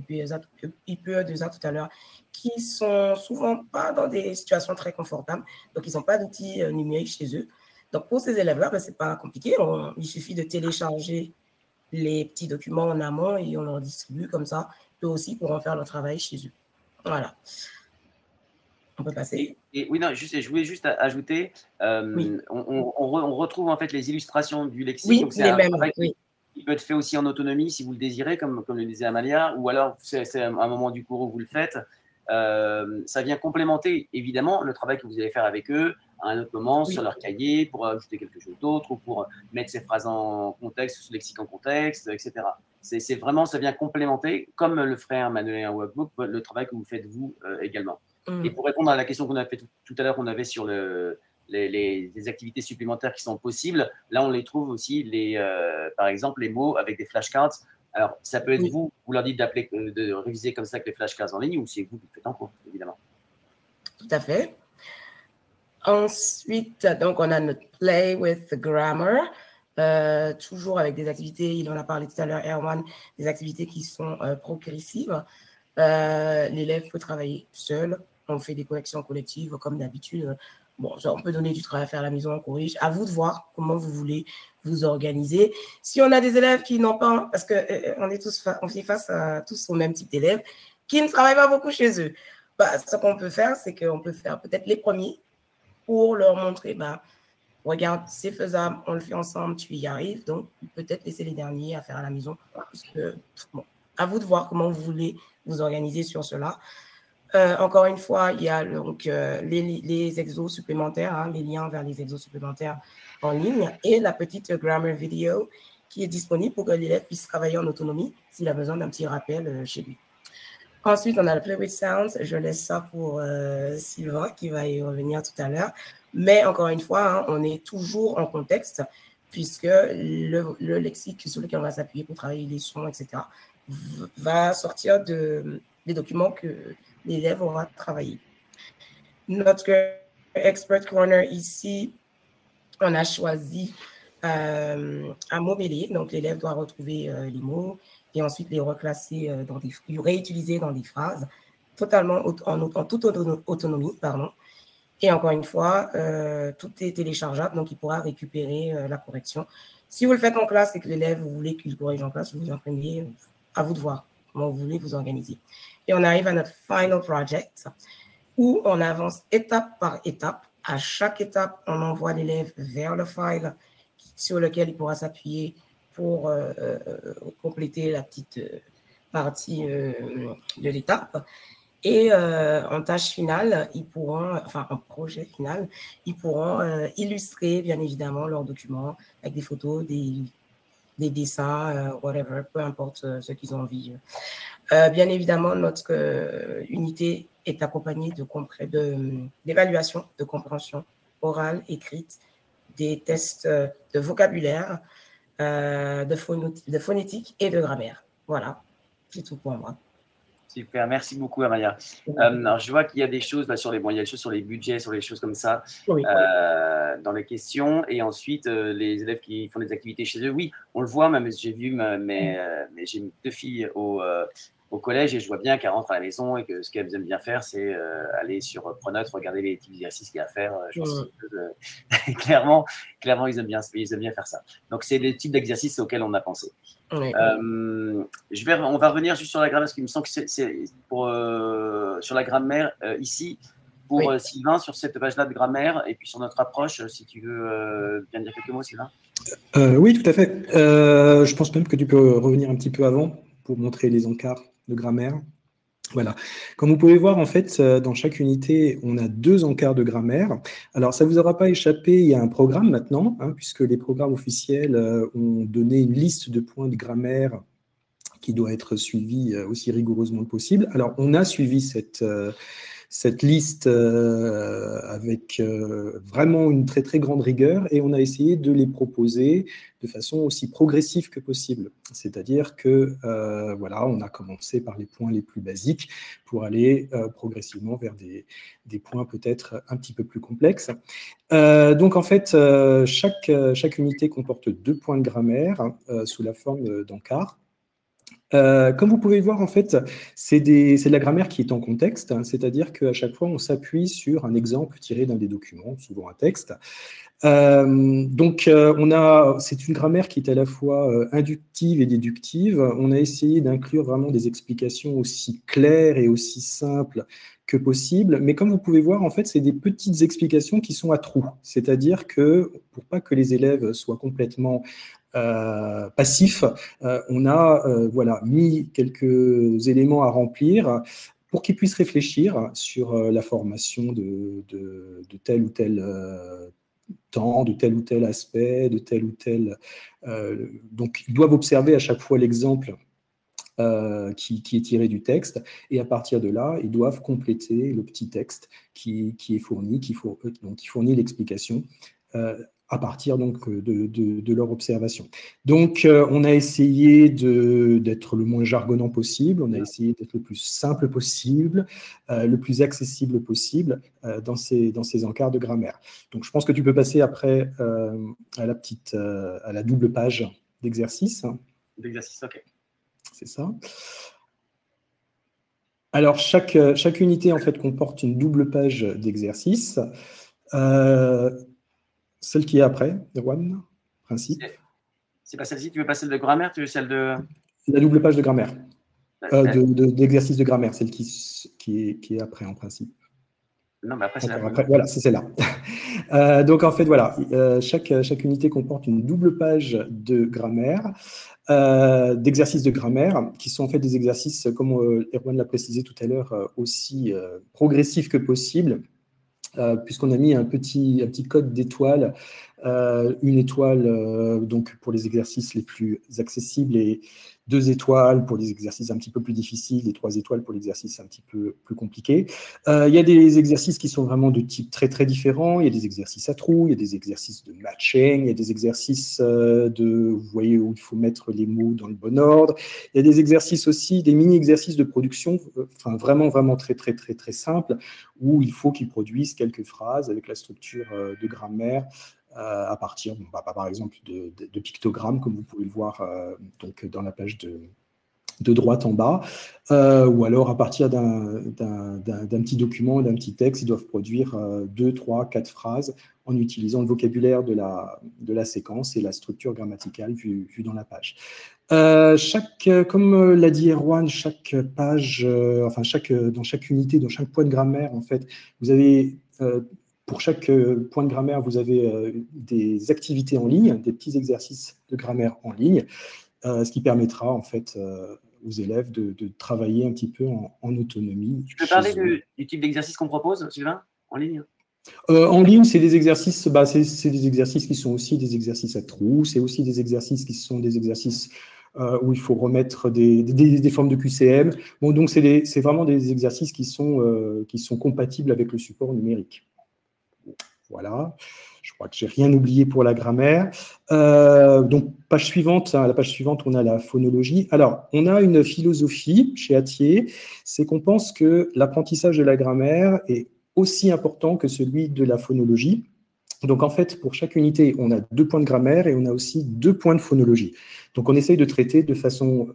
IPE2A tout à l'heure, qui sont souvent pas dans des situations très confortables, donc ils n'ont pas d'outils numériques chez eux. Donc, pour ces élèves-là, ce n'est pas compliqué. Il suffit de télécharger les petits documents en amont et on leur distribue comme ça. Eux aussi pourront faire leur travail chez eux. Voilà. On peut passer. Oui, non, je voulais juste ajouter, oui. on retrouve en fait les illustrations du lexique. Oui, donc c'est les un mêmes. travail Oui. qui peut être fait aussi en autonomie si vous le désirez, comme le disait Amalia, ou alors c'est un moment du cours où vous le faites. Ça vient complémenter évidemment le travail que vous allez faire avec eux à un autre moment sur leur cahier pour ajouter quelque chose d'autre ou pour mettre ces phrases en contexte, ce lexique en contexte, etc. C'est vraiment, ça vient complémenter, comme le ferait un manuel et un workbook, le travail que vous faites vous également. Et pour répondre à la question qu'on a fait tout à l'heure, qu'on avait sur les activités supplémentaires qui sont possibles, là on les trouve aussi, par exemple les mots avec des flashcards. Alors, ça peut être vous leur dites de réviser comme ça avec les flashcards en ligne, ou c'est vous qui le faites en cours, évidemment. Tout à fait. Ensuite, donc, on a notre Play with the Grammar, toujours avec des activités, il en a parlé tout à l'heure, Erwan, des activités qui sont progressives. L'élève peut travailler seul, on fait des corrections collectives comme d'habitude. bon, on peut donner du travail à faire à la maison, on corrige. À vous de voir comment vous voulez vous organiser. Si on a des élèves qui n'ont pas, parce on fait face à tous au même type d'élèves, qui ne travaillent pas beaucoup chez eux, bah, ce qu'on peut faire, c'est qu'on peut faire peut-être les premiers pour leur montrer, bah, regarde, c'est faisable, on le fait ensemble, tu y arrives. Donc, peut-être laisser les derniers à faire à la maison. Puisque, bon, à vous de voir comment vous voulez vous organiser sur cela. Encore une fois, il y a donc, les exos supplémentaires, hein, les liens vers les exos supplémentaires en ligne et la petite grammar vidéo qui est disponible pour que l'élève puisse travailler en autonomie s'il a besoin d'un petit rappel chez lui. Ensuite, on a le Play with Sounds. Je laisse ça pour Sylvain qui va y revenir tout à l'heure. Mais encore une fois, hein, on est toujours en contexte puisque le lexique sur lequel on va s'appuyer pour travailler les sons, etc., va sortir des documents que l'élève aura travaillé. Notre Expert Corner ici, on a choisi un mot mêlé. Donc, l'élève doit retrouver les mots et ensuite les reclasser, réutiliser dans des phrases, totalement en toute autonomie, pardon. Et encore une fois, tout est téléchargeable, donc il pourra récupérer la correction. Si vous le faites en classe et que l'élève, vous voulez qu'il corrige en classe, vous imprimez, à vous de voir comment vous voulez vous organiser. Et on arrive à notre final project, où on avance étape par étape. À chaque étape, on envoie l'élève vers le file sur lequel il pourra s'appuyer pour compléter la petite partie de l'étape. Et en tâche finale, en projet final, ils pourront illustrer, bien évidemment, leurs documents avec des photos, des dessins, whatever, peu importe ce qu'ils ont envie. Bien évidemment, notre unité est accompagnée d'évaluation de compréhension orale, écrite, des tests de vocabulaire, de phonétique et de grammaire. Voilà, c'est tout pour moi. Super, merci beaucoup, Amaya. Alors, je vois qu'il y a des choses il y a des choses sur les budgets, sur les choses comme ça, oui. Dans les questions. Et ensuite, les élèves qui font des activités chez eux, oui, on le voit, même j'ai vu, mais j'ai 2 filles au collège et je vois bien qu'elles rentrent à la maison et que ce qu'elles aiment bien faire, c'est aller sur Pronote, regarder les petits exercices qu'il y a à faire. Je pense que clairement, ils aiment bien faire ça. Donc, c'est les types d'exercices auxquels on a pensé. Oui. On va revenir juste sur la grammaire, parce qu'il me semble que c'est sur la grammaire ici, pour Oui. Sylvain, sur cette page-là de grammaire, et puis sur notre approche, si tu veux bien dire quelques mots, Sylvain. Oui, tout à fait. Je pense même que tu peux revenir un petit peu avant pour montrer les encarts de grammaire. Voilà. Comme vous pouvez voir, en fait, dans chaque unité, on a 2 encarts de grammaire. Alors, ça ne vous aura pas échappé, il y a un programme maintenant, hein, puisque les programmes officiels ont donné une liste de points de grammaire qui doit être suivie aussi rigoureusement que possible. Alors, on a suivi cette liste avec vraiment une très très grande rigueur et on a essayé de les proposer de façon aussi progressive que possible. C'est-à-dire que voilà, on a commencé par les points les plus basiques pour aller progressivement vers des points peut-être un petit peu plus complexes. Donc en fait, chaque unité comporte 2 points de grammaire sous la forme d'encarts. Comme vous pouvez voir, en fait, c'est de la grammaire qui est en contexte, hein, c'est-à-dire qu'à chaque fois, on s'appuie sur un exemple tiré d'un des documents, souvent un texte. C'est une grammaire qui est à la fois inductive et déductive. On a essayé d'inclure vraiment des explications aussi claires et aussi simples que possible, mais comme vous pouvez voir, en fait, c'est des petites explications qui sont à trous, c'est-à-dire que pour pas que les élèves soient complètement passifs, on a mis quelques éléments à remplir pour qu'ils puissent réfléchir sur la formation de tel ou tel temps, de tel ou tel aspect, de tel ou tel... donc, ils doivent observer à chaque fois l'exemple qui est tiré du texte, et à partir de là, ils doivent compléter le petit texte qui est fourni, qui fournit l'explication à partir donc de leur observation. Donc, on a essayé d'être le moins jargonnant possible, on a essayé d'être le plus simple possible, le plus accessible possible dans ces encarts de grammaire. Donc, je pense que tu peux passer après à la double page d'exercice. D'exercice, ok. C'est ça. Alors, chaque unité, en fait, comporte une double page d'exercice. Celle qui est après, Erwan, principe. C'est pas celle-ci, tu veux pas celle de grammaire, tu veux celle de… La double page de grammaire, d'exercice de grammaire, celle qui est après en principe. Non, mais après, c'est la… Voilà, c'est celle-là. Donc, en fait, voilà, chaque unité comporte une double page de grammaire, d'exercices de grammaire, qui sont en fait des exercices, comme Erwan l'a précisé tout à l'heure, aussi progressifs que possible, puisqu'on a mis un petit code d'étoiles, une étoile donc pour les exercices les plus accessibles et 2 étoiles pour les exercices un petit peu plus difficiles et 3 étoiles pour l'exercice un petit peu plus compliqué. Il y a des exercices qui sont vraiment de type très très différents. Il y a des exercices à trous, il y a des exercices de matching, il y a des exercices vous voyez, où il faut mettre les mots dans le bon ordre. Il y a des exercices aussi, des mini-exercices de production, enfin vraiment très très très très simples, où il faut qu'ils produisent quelques phrases avec la structure de grammaire à partir, par exemple, de pictogrammes, comme vous pouvez le voir donc dans la page de droite en bas, ou alors à partir d'un petit document, d'un petit texte, ils doivent produire 2, 3, 4 phrases en utilisant le vocabulaire de la séquence et la structure grammaticale vue dans la page. Comme l'a dit Erwan, chaque page, dans chaque unité, dans chaque point de grammaire, en fait, vous avez pour chaque point de grammaire, vous avez des activités en ligne, des petits exercices de grammaire en ligne, ce qui permettra en fait aux élèves de travailler un petit peu en autonomie. Tu peux parler du type d'exercice qu'on propose, Sylvain, en ligne? En ligne, c'est des exercices, c'est des exercices qui sont aussi des exercices à trous, c'est aussi des exercices qui sont des exercices où il faut remettre des formes de QCM. Bon, donc c'est vraiment des exercices qui sont compatibles avec le support numérique. Voilà, je crois que j'ai rien oublié pour la grammaire. Donc, page suivante, la page suivante, on a la phonologie. Alors, on a une philosophie chez Hatier, c'est qu'on pense que l'apprentissage de la grammaire est aussi important que celui de la phonologie. Donc, en fait, pour chaque unité, on a 2 points de grammaire et on a aussi 2 points de phonologie. Donc, on essaye de traiter de façon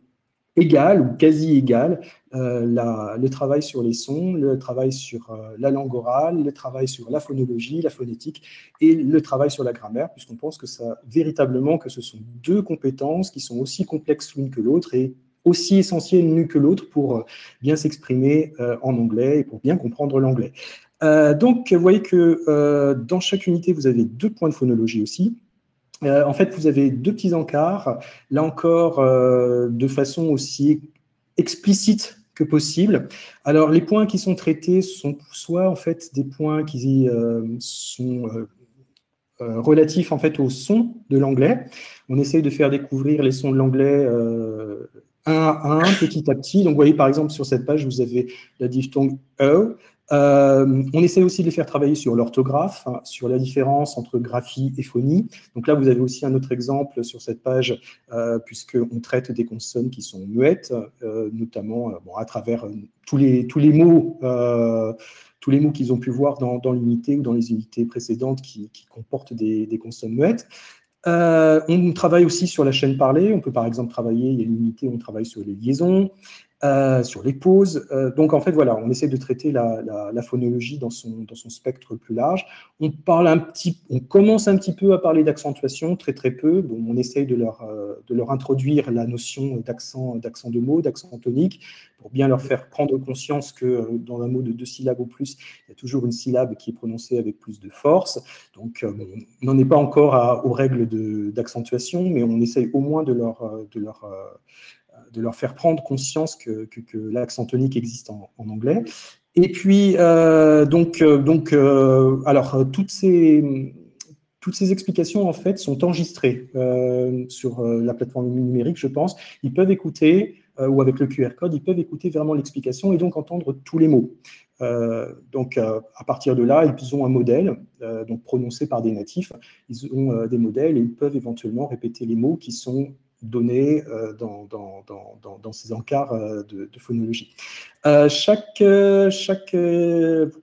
égale ou quasi égale le travail sur les sons, le travail sur la langue orale, le travail sur la phonologie, la phonétique et le travail sur la grammaire, puisqu'on pense que véritablement que ce sont 2 compétences qui sont aussi complexes l'une que l'autre et aussi essentielles l'une que l'autre pour bien s'exprimer en anglais et pour bien comprendre l'anglais. Donc, vous voyez que dans chaque unité, vous avez 2 points de phonologie aussi. En fait, vous avez 2 petits encarts, là encore, de façon aussi explicite que possible. Alors, les points qui sont traités sont soit en fait des points qui sont relatifs en fait aux sons de l'anglais. On essaye de faire découvrir les sons de l'anglais un à un, petit à petit. Donc, vous voyez par exemple sur cette page, vous avez la diphtongue E. On essaie aussi de les faire travailler sur l'orthographe, hein, sur la différence entre graphie et phonie. Donc là, vous avez aussi un autre exemple sur cette page, puisqu'on traite des consonnes qui sont muettes, notamment à travers tous les mots qu'ils ont pu voir dans l'unité ou dans les unités précédentes qui comportent des consonnes muettes. On travaille aussi sur la chaîne parlée. On peut par exemple travailler, il y a une unité où on travaille sur les liaisons, sur les pauses. Donc, en fait, voilà, on essaie de traiter la phonologie dans son spectre plus large. On commence un petit peu à parler d'accentuation, très très peu. Bon, on essaye de leur introduire la notion d'accent de mots, d'accent tonique, pour bien leur faire prendre conscience que dans un mot de 2 syllabes ou plus, il y a toujours une syllabe qui est prononcée avec plus de force. Donc, on n'en est pas encore aux règles d'accentuation, mais on essaye au moins de leur faire prendre conscience que l'accent tonique existe en anglais. Et puis, toutes ces explications, en fait, sont enregistrées sur la plateforme numérique, je pense. Ils peuvent écouter, ou avec le QR code, ils peuvent écouter vraiment l'explication et donc entendre tous les mots. À partir de là, ils ont un modèle, donc prononcé par des natifs. Ils ont des modèles et ils peuvent éventuellement répéter les mots qui sont donnés dans ces encarts de phonologie.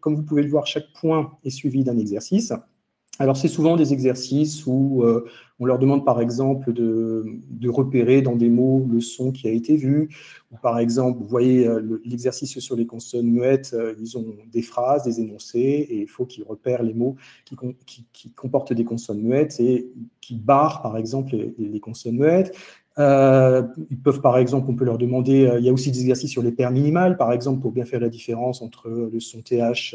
Comme vous pouvez le voir, chaque point est suivi d'un exercice. Alors, c'est souvent des exercices où on leur demande, par exemple, de repérer dans des mots le son qui a été vu. Ou par exemple, vous voyez l'exercice sur les consonnes muettes, ils ont des phrases, des énoncés, et il faut qu'ils repèrent les mots qui comportent des consonnes muettes et qui barrent, par exemple, les consonnes muettes. Ils peuvent, par exemple, on peut leur demander, il y a aussi des exercices sur les paires minimales, par exemple, pour bien faire la différence entre le son TH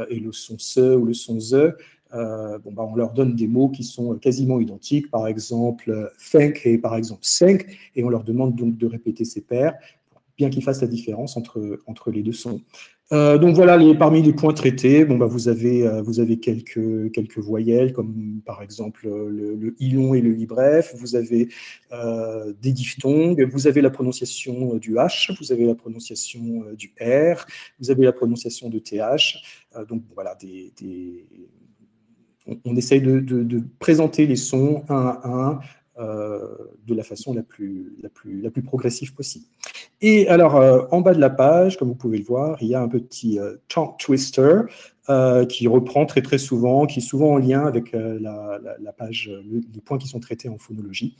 et le son SE ou le son ZE. On leur donne des mots qui sont quasiment identiques, par exemple thank et par exemple thank, et on leur demande donc de répéter ces paires, bien qu'ils fassent la différence entre les deux sons. Donc voilà, parmi les points traités, vous avez quelques voyelles, comme par exemple le i long et le i bref, vous avez des diphtongues, vous avez la prononciation du H, vous avez la prononciation du R, vous avez la prononciation de TH, donc voilà, on essaye de présenter les sons un à un de la façon la plus progressive possible. Et alors, en bas de la page, comme vous pouvez le voir, il y a un petit tongue twister qui reprend très très souvent, qui est souvent en lien avec la page, les points qui sont traités en phonologie.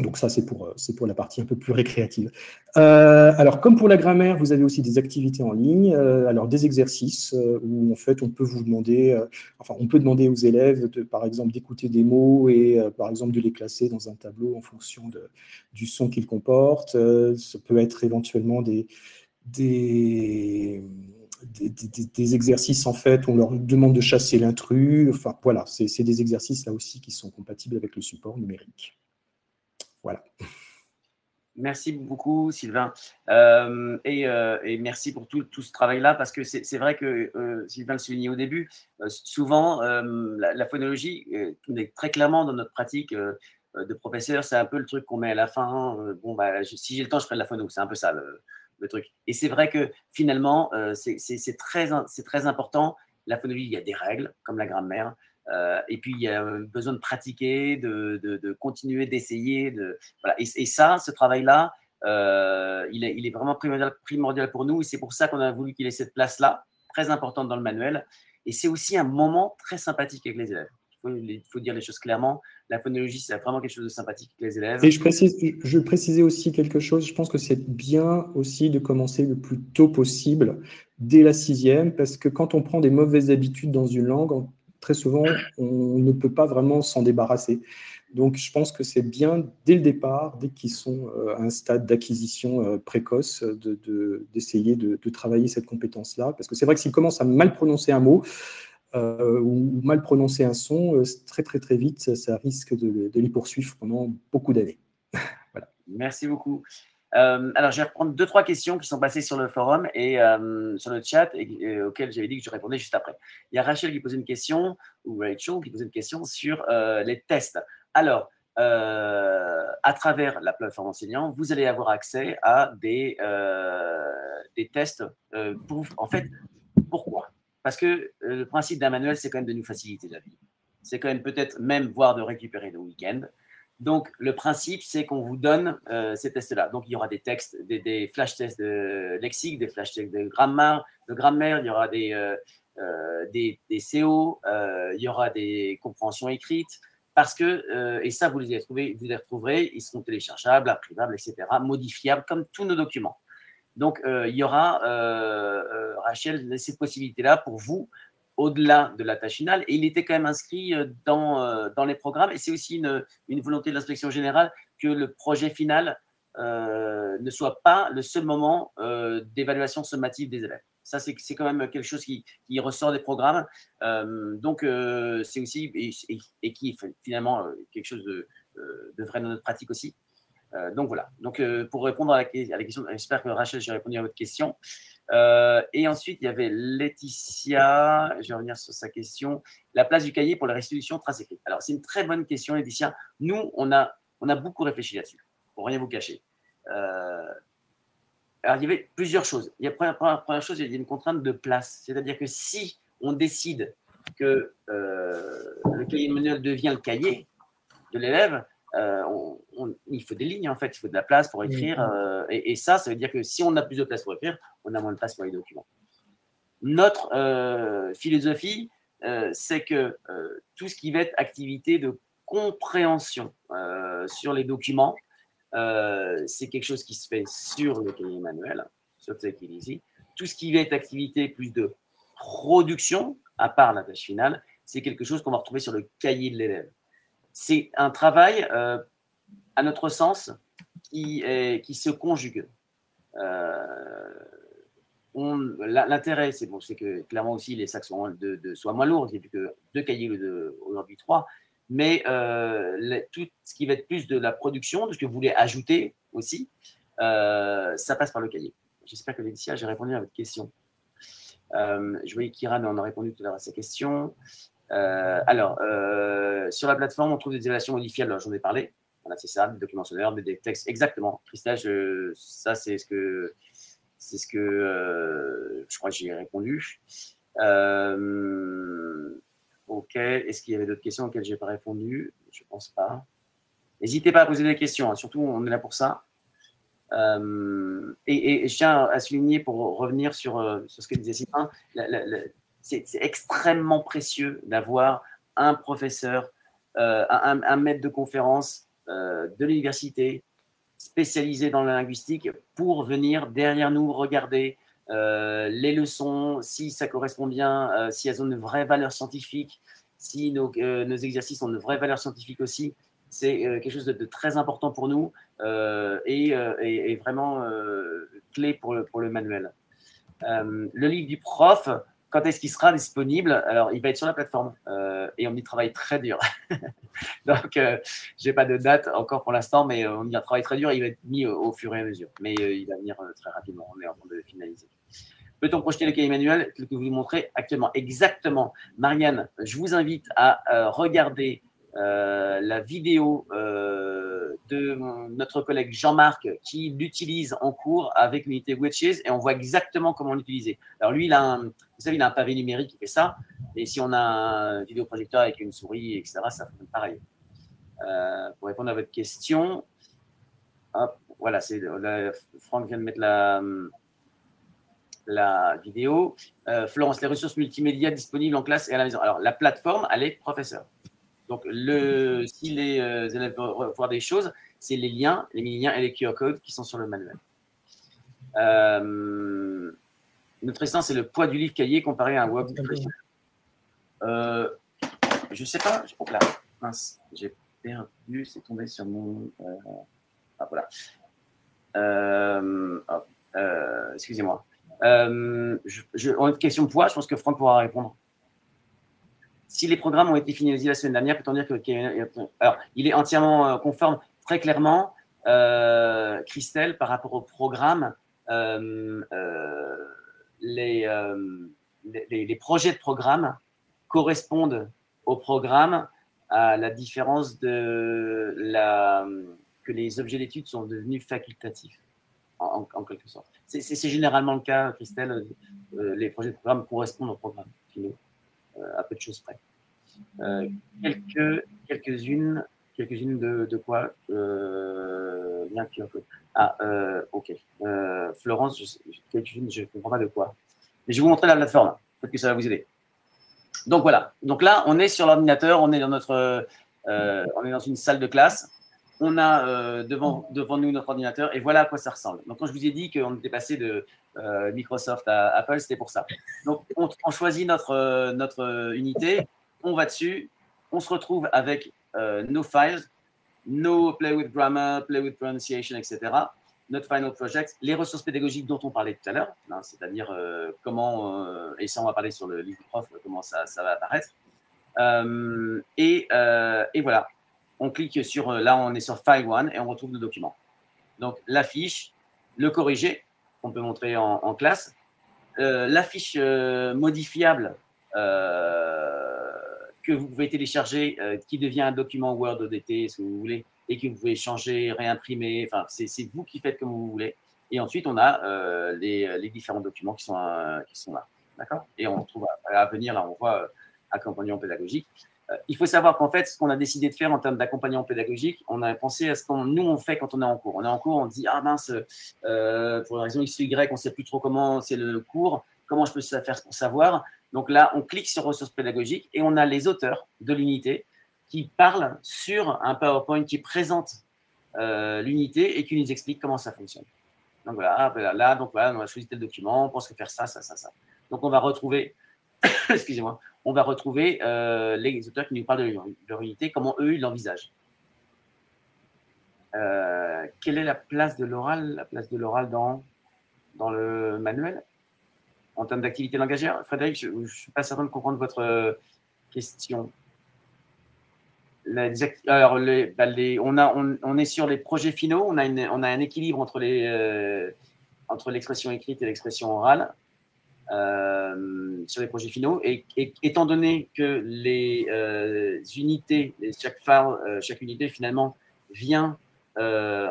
Donc ça, c'est pour la partie un peu plus récréative. Alors, comme pour la grammaire, vous avez aussi des activités en ligne, alors des exercices où, en fait, on peut vous demander, on peut demander aux élèves, par exemple, d'écouter des mots et, par exemple, de les classer dans un tableau en fonction du son qu'ils comportent. Ça peut être éventuellement des exercices, en fait, où on leur demande de chasser l'intrus. Enfin, voilà, c'est des exercices, là aussi, qui sont compatibles avec le support numérique. Voilà. Merci beaucoup, Sylvain. Et merci pour tout ce travail-là, parce que c'est vrai que Sylvain le soulignait au début, souvent, la phonologie, très clairement dans notre pratique de professeur, c'est un peu le truc qu'on met à la fin. Si j'ai le temps, je ferai de la phono. C'est un peu ça le truc. Et c'est vrai que finalement, c'est très important. La phonologie, il y a des règles, comme la grammaire. Et puis, il y a besoin de pratiquer, de continuer, d'essayer. Voilà. Et ça, ce travail-là, il est vraiment primordial pour nous. Et c'est pour ça qu'on a voulu qu'il ait cette place-là, très importante dans le manuel. Et c'est aussi un moment très sympathique avec les élèves. Il faut dire les choses clairement. La phonologie, c'est vraiment quelque chose de sympathique avec les élèves. Et je précisais aussi quelque chose. Je pense que c'est bien aussi de commencer le plus tôt possible, dès la 6e, parce que quand on prend des mauvaises habitudes dans une langue, très souvent, on ne peut pas vraiment s'en débarrasser. Donc, je pense que c'est bien, dès le départ, dès qu'ils sont à un stade d'acquisition précoce, d'essayer de travailler cette compétence-là. Parce que c'est vrai que s'ils commencent à mal prononcer un mot ou mal prononcer un son, très, très, très vite, ça risque de les poursuivre pendant beaucoup d'années. Voilà. Merci beaucoup. Alors, je vais reprendre 2-3 questions qui sont passées sur le forum et sur le chat et auxquelles j'avais dit que je répondais juste après. Il y a Rachel qui posait une question, ou Rachel qui posait une question sur les tests. Alors, à travers la plateforme enseignant, vous allez avoir accès à des tests. En fait, pourquoi? Parce que le principe d'un manuel, c'est quand même de nous faciliter la vie. C'est quand même peut-être même voire de récupérer le week-end. Donc, le principe, c'est qu'on vous donne ces tests-là. Donc, il y aura des textes, des flash tests de lexique, des flash tests de grammaire, il y aura des CO, il y aura des compréhensions écrites, parce que, et ça, vous les retrouverez, ils seront téléchargeables, imprimables, etc., modifiables, comme tous nos documents. Donc, il y aura, Rachel, cette possibilité-là pour vous, au-delà de la tâche finale. Et il était quand même inscrit dans les programmes. Et c'est aussi une volonté de l'inspection générale que le projet final ne soit pas le seul moment d'évaluation sommative des élèves. Ça, c'est quand même quelque chose qui ressort des programmes. Donc, c'est aussi, et qui est finalement quelque chose de vrai dans notre pratique aussi. Donc, voilà. Donc, pour répondre à la question, j'espère que Rachel, j'ai répondu à votre question. Et ensuite, il y avait Laetitia, je vais revenir sur sa question, la place du cahier pour la restitution trace écrite. Alors, c'est une très bonne question, Laetitia. Nous, on a beaucoup réfléchi là-dessus, pour rien vous cacher. Alors, il y avait plusieurs choses. Première chose, il y a une contrainte de place. C'est-à-dire que si on décide que le cahier manuel devient le cahier de l'élève, il faut des lignes, en fait, il faut de la place pour écrire. Et ça veut dire que si on a plus de place pour écrire, on a moins de place pour les documents. Notre philosophie, c'est que tout ce qui va être activité de compréhension sur les documents, c'est quelque chose qui se fait sur le cahier manuel, sur Take It Easy. Tout ce qui va être activité plus de production, à part la tâche finale, c'est quelque chose qu'on va retrouver sur le cahier de l'élève. C'est un travail, à notre sens, qui se conjugue. L'intérêt, c'est bon, que clairement aussi les sacs soient moins lourds, il n'y a plus que 2 cahiers aujourd'hui 3, mais tout ce qui va être plus de la production, de ce que vous voulez ajouter aussi, ça passe par le cahier. J'espère que Laetitia, j'ai répondu à votre question. Je voyais qu'Iran en a répondu tout à l'heure à sa question. Alors, sur la plateforme, on trouve des évaluations modifiables, j'en ai parlé. Voilà, c'est ça, des documents sonores, des textes. Exactement. Christelle, ça, c'est ce que je crois que j'y ai répondu. Ok. Est-ce qu'il y avait d'autres questions auxquelles je n'ai pas répondu? Je ne pense pas. N'hésitez pas à poser des questions, hein. Surtout, on est là pour ça. Et je tiens à souligner, pour revenir sur ce que disait Sylvain, c'est extrêmement précieux d'avoir un professeur, un maître de conférence de l'université spécialisé dans la linguistique pour venir derrière nous regarder les leçons, si ça correspond bien, si elles ont une vraie valeur scientifique, si nos exercices ont une vraie valeur scientifique aussi. C'est quelque chose de très important pour nous et vraiment clé pour le manuel. Le livre du prof, quand est-ce qu'il sera disponible? Alors, il va être sur la plateforme et on y travaille très dur. Donc, je n'ai pas de date encore pour l'instant, mais on y travaille très dur et il va être mis au fur et à mesure. Mais il va venir très rapidement. On est en train de le finaliser. Peut-on projeter le cahier manuel que vous montrez actuellement? Exactement. Marianne, je vous invite à regarder la vidéo de notre collègue Jean-Marc qui l'utilise en cours avec l'unité Wedges et on voit exactement comment l'utiliser. Alors lui, vous savez, il a un pavé numérique qui fait ça et si on a un vidéoprojecteur avec une souris, etc., ça fonctionne pareil. Pour répondre à votre question, hop, voilà, Franck vient de mettre la vidéo. Florence, les ressources multimédia disponibles en classe et à la maison. Alors, la plateforme, elle est professeur. Donc, si les élèves veulent voir des choses, c'est les liens, les mini-liens et les QR codes qui sont sur le manuel. Notre essence, c'est le poids du livre cahier comparé à un web. Je ne sais pas. Oh là, mince, j'ai perdu, c'est tombé sur mon. Ah, voilà. Excusez-moi. On a une question de poids, je pense que Franck pourra répondre. Si les programmes ont été finalisés la semaine dernière, peut-on dire que alors, il est entièrement conforme, très clairement, Christelle, par rapport au programme, les projets de programme correspondent au programme à la différence que les objets d'études sont devenus facultatifs, en quelque sorte. C'est généralement le cas, Christelle, les projets de programme correspondent au programme finaux. À peu de choses près. Quelques-unes de quoi bien QR code. Ok. Florence, quelques-unes, je ne comprends pas de quoi. Mais je vais vous montrer la plateforme. Peut-être que ça va vous aider. Donc voilà. Donc là, on est sur l'ordinateur, on est dans une salle de classe. On a devant nous notre ordinateur et voilà à quoi ça ressemble. Donc quand je vous ai dit qu'on était passé de Microsoft à Apple, c'était pour ça. Donc on choisit notre unité, on va dessus, on se retrouve avec nos files, nos Play with Grammar, Play with Pronunciation, etc. Notre Final Project, les ressources pédagogiques dont on parlait tout à l'heure, hein, c'est-à-dire comment, et ça on va parler sur le livre du prof, comment ça va apparaître. Et voilà. On clique sur, là on est sur File 1 et on retrouve le document. Donc la fiche, le corrigé, qu'on peut montrer en classe, la fiche modifiable que vous pouvez télécharger, qui devient un document Word ODT, si vous voulez, et que vous pouvez changer, réimprimer, enfin c'est vous qui faites comme vous voulez. Et ensuite on a les différents documents qui sont là. D'accord? Et on retrouve à venir, là on voit accompagnement pédagogique. Il faut savoir qu'en fait, ce qu'on a décidé de faire en termes d'accompagnement pédagogique, on a pensé à ce qu'on nous fait quand on est en cours. On est en cours, on dit « Ah mince, pour une raison X ou Y, on ne sait plus trop comment c'est le cours, comment je peux faire pour savoir ?» Donc là, on clique sur ressources pédagogiques et on a les auteurs de l'unité qui parlent sur un PowerPoint qui présente l'unité et qui nous explique comment ça fonctionne. Donc voilà, là, donc voilà, on a choisi tel document, on pense que faire ça, ça, ça, ça. Donc on va retrouver, excusez-moi, on va retrouver les auteurs qui nous parlent de leur unité, comment eux, ils l'envisagent. Quelle est la place de l'oral? La place de l'oral dans le manuel en termes d'activité langagière? Frédéric, je ne suis pas certain de comprendre votre question. Alors, on est sur les projets finaux. On a un équilibre entre l'expression écrite et l'expression orale sur les projets finaux. Et étant donné que les unités, chaque unité finalement vient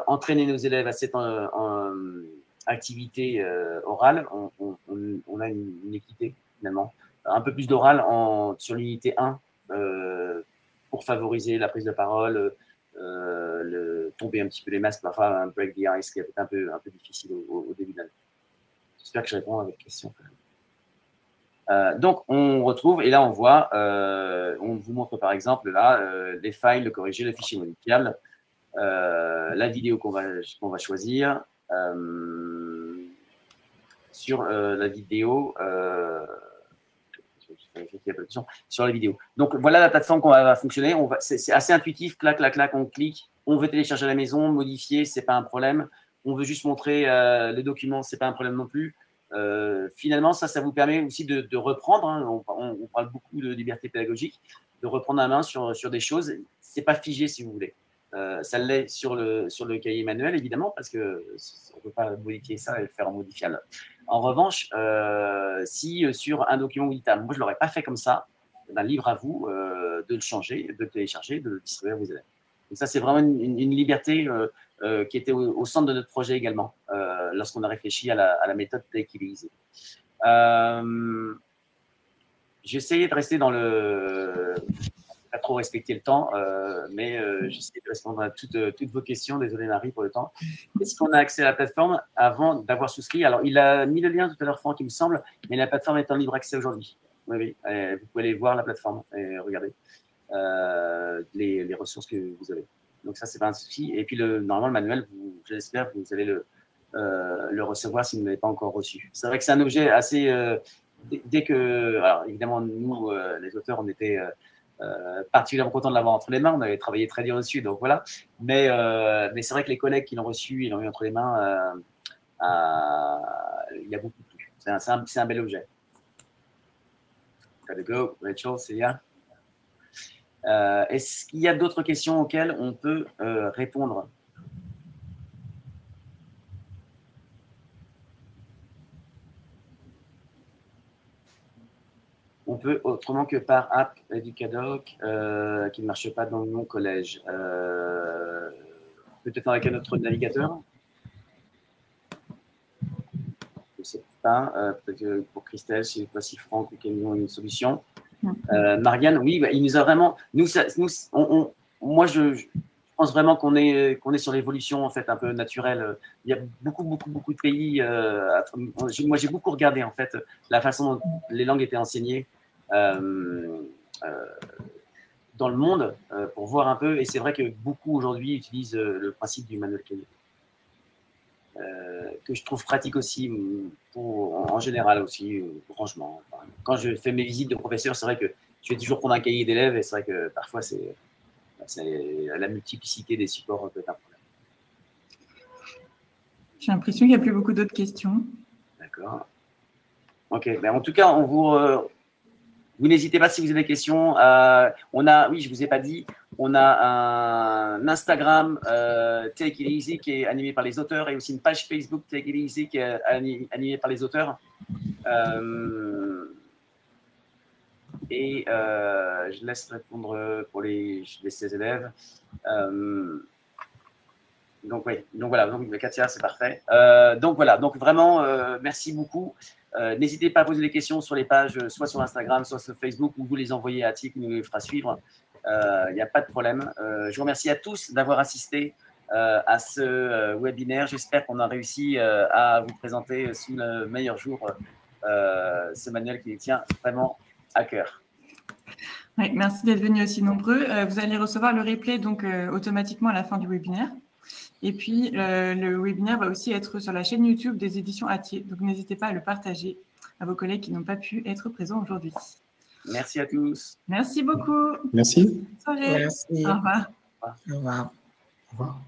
entraîner nos élèves à cette activité orale, on a une équité finalement. Un peu plus d'oral sur l'unité 1 pour favoriser la prise de parole, tomber un petit peu les masques, parfois un break the ice qui est un peu difficile au début de l'année. J'espère que je réponds à votre question. Donc, on retrouve, et là, on voit, on vous montre par exemple là les files, le corrigé, le fichier modifiable, la vidéo qu'on va choisir. Sur la vidéo, sur la vidéo. Donc, voilà la plateforme qu'on va fonctionner. C'est assez intuitif, clac, clac, clac, on clique. On veut télécharger à la maison, modifier, ce n'est pas un problème. On veut juste montrer les documents, ce n'est pas un problème non plus. Finalement, ça vous permet aussi de reprendre. Hein, on parle beaucoup de liberté pédagogique, de reprendre la main sur des choses. Ce n'est pas figé, si vous voulez. Ça l'est sur le cahier manuel, évidemment, parce qu'on ne peut pas modifier ça et le faire en modifiable. En revanche, si sur un document vous dites, moi, je ne l'aurais pas fait comme ça, ben, libre à vous de le changer, de le télécharger, de le distribuer à vos élèves. Donc ça, c'est vraiment une liberté qui était au centre de notre projet également, lorsqu'on a réfléchi à la méthode Take It Easy. J'ai essayé de rester dans le... pas trop respecter le temps, mais j'essaie de répondre à toutes vos questions. Désolé Marie pour le temps. Est-ce qu'on a accès à la plateforme avant d'avoir souscrit? Alors, il a mis le lien tout à l'heure, Franck, il me semble, mais la plateforme est en libre accès aujourd'hui. Oui, oui. Vous pouvez aller voir la plateforme et regarder les ressources que vous avez. Donc ça, c'est pas un souci. Et puis, normalement, le manuel, j'espère que vous allez le recevoir si vous ne l'avez pas encore reçu. C'est vrai que c'est un objet assez... dès que... Alors, évidemment, nous, les auteurs, on était... particulièrement content de l'avoir entre les mains, on avait travaillé très dur dessus, donc voilà. Mais c'est vrai que les collègues qui l'ont reçu, ils l'ont eu entre les mains, il y a beaucoup plus. C'est un bel objet. Gotta go, Rachel, c'est bien. Est-ce qu'il y a d'autres questions auxquelles on peut répondre? On peut autrement que par app Educadoc qui ne marche pas dans mon collège. Peut-être avec un autre navigateur. Je ne sais pas. Peut-être que pour Christelle, je ne sais pas si Franck ou Camille ont une solution. Marianne, oui, bah, il nous a vraiment. Moi, je pense vraiment qu'on est sur l'évolution en fait un peu naturelle. Il y a beaucoup de pays. Moi, j'ai beaucoup regardé en fait la façon dont les langues étaient enseignées dans le monde pour voir un peu. Et c'est vrai que beaucoup aujourd'hui utilisent le principe du manuel cahier, que je trouve pratique aussi en général aussi, franchement. Enfin, quand je fais mes visites de professeurs, c'est vrai que je vais toujours prendre un cahier d'élèves et c'est vrai que parfois c'est la multiplicité des supports peut être un problème. J'ai l'impression qu'il n'y a plus beaucoup d'autres questions. D'accord. Ok. Ben, en tout cas, vous n'hésitez pas si vous avez des questions. Oui, je ne vous ai pas dit, on a un Instagram Take It Easy qui est animé par les auteurs et aussi une page Facebook Take It Easy qui est animée par les auteurs. Et je laisse répondre pour les 16 élèves. Donc voilà, donc Katia, c'est parfait. Donc voilà, donc vraiment, merci beaucoup. N'hésitez pas à poser des questions sur les pages, soit sur Instagram, soit sur Facebook, ou vous les envoyez à Ati qui nous les fera suivre. Il n'y a pas de problème. Je vous remercie à tous d'avoir assisté à ce webinaire. J'espère qu'on a réussi à vous présenter sous le meilleur jour ce manuel qui lui tient vraiment à cœur. Oui, merci d'être venus aussi nombreux. Vous allez recevoir le replay donc, automatiquement à la fin du webinaire. Et puis, le webinaire va aussi être sur la chaîne YouTube des éditions Hatier. Donc, n'hésitez pas à le partager à vos collègues qui n'ont pas pu être présents aujourd'hui. Merci à tous. Merci beaucoup. Merci. Bonne soirée. Merci. Au revoir. Au revoir. Au revoir.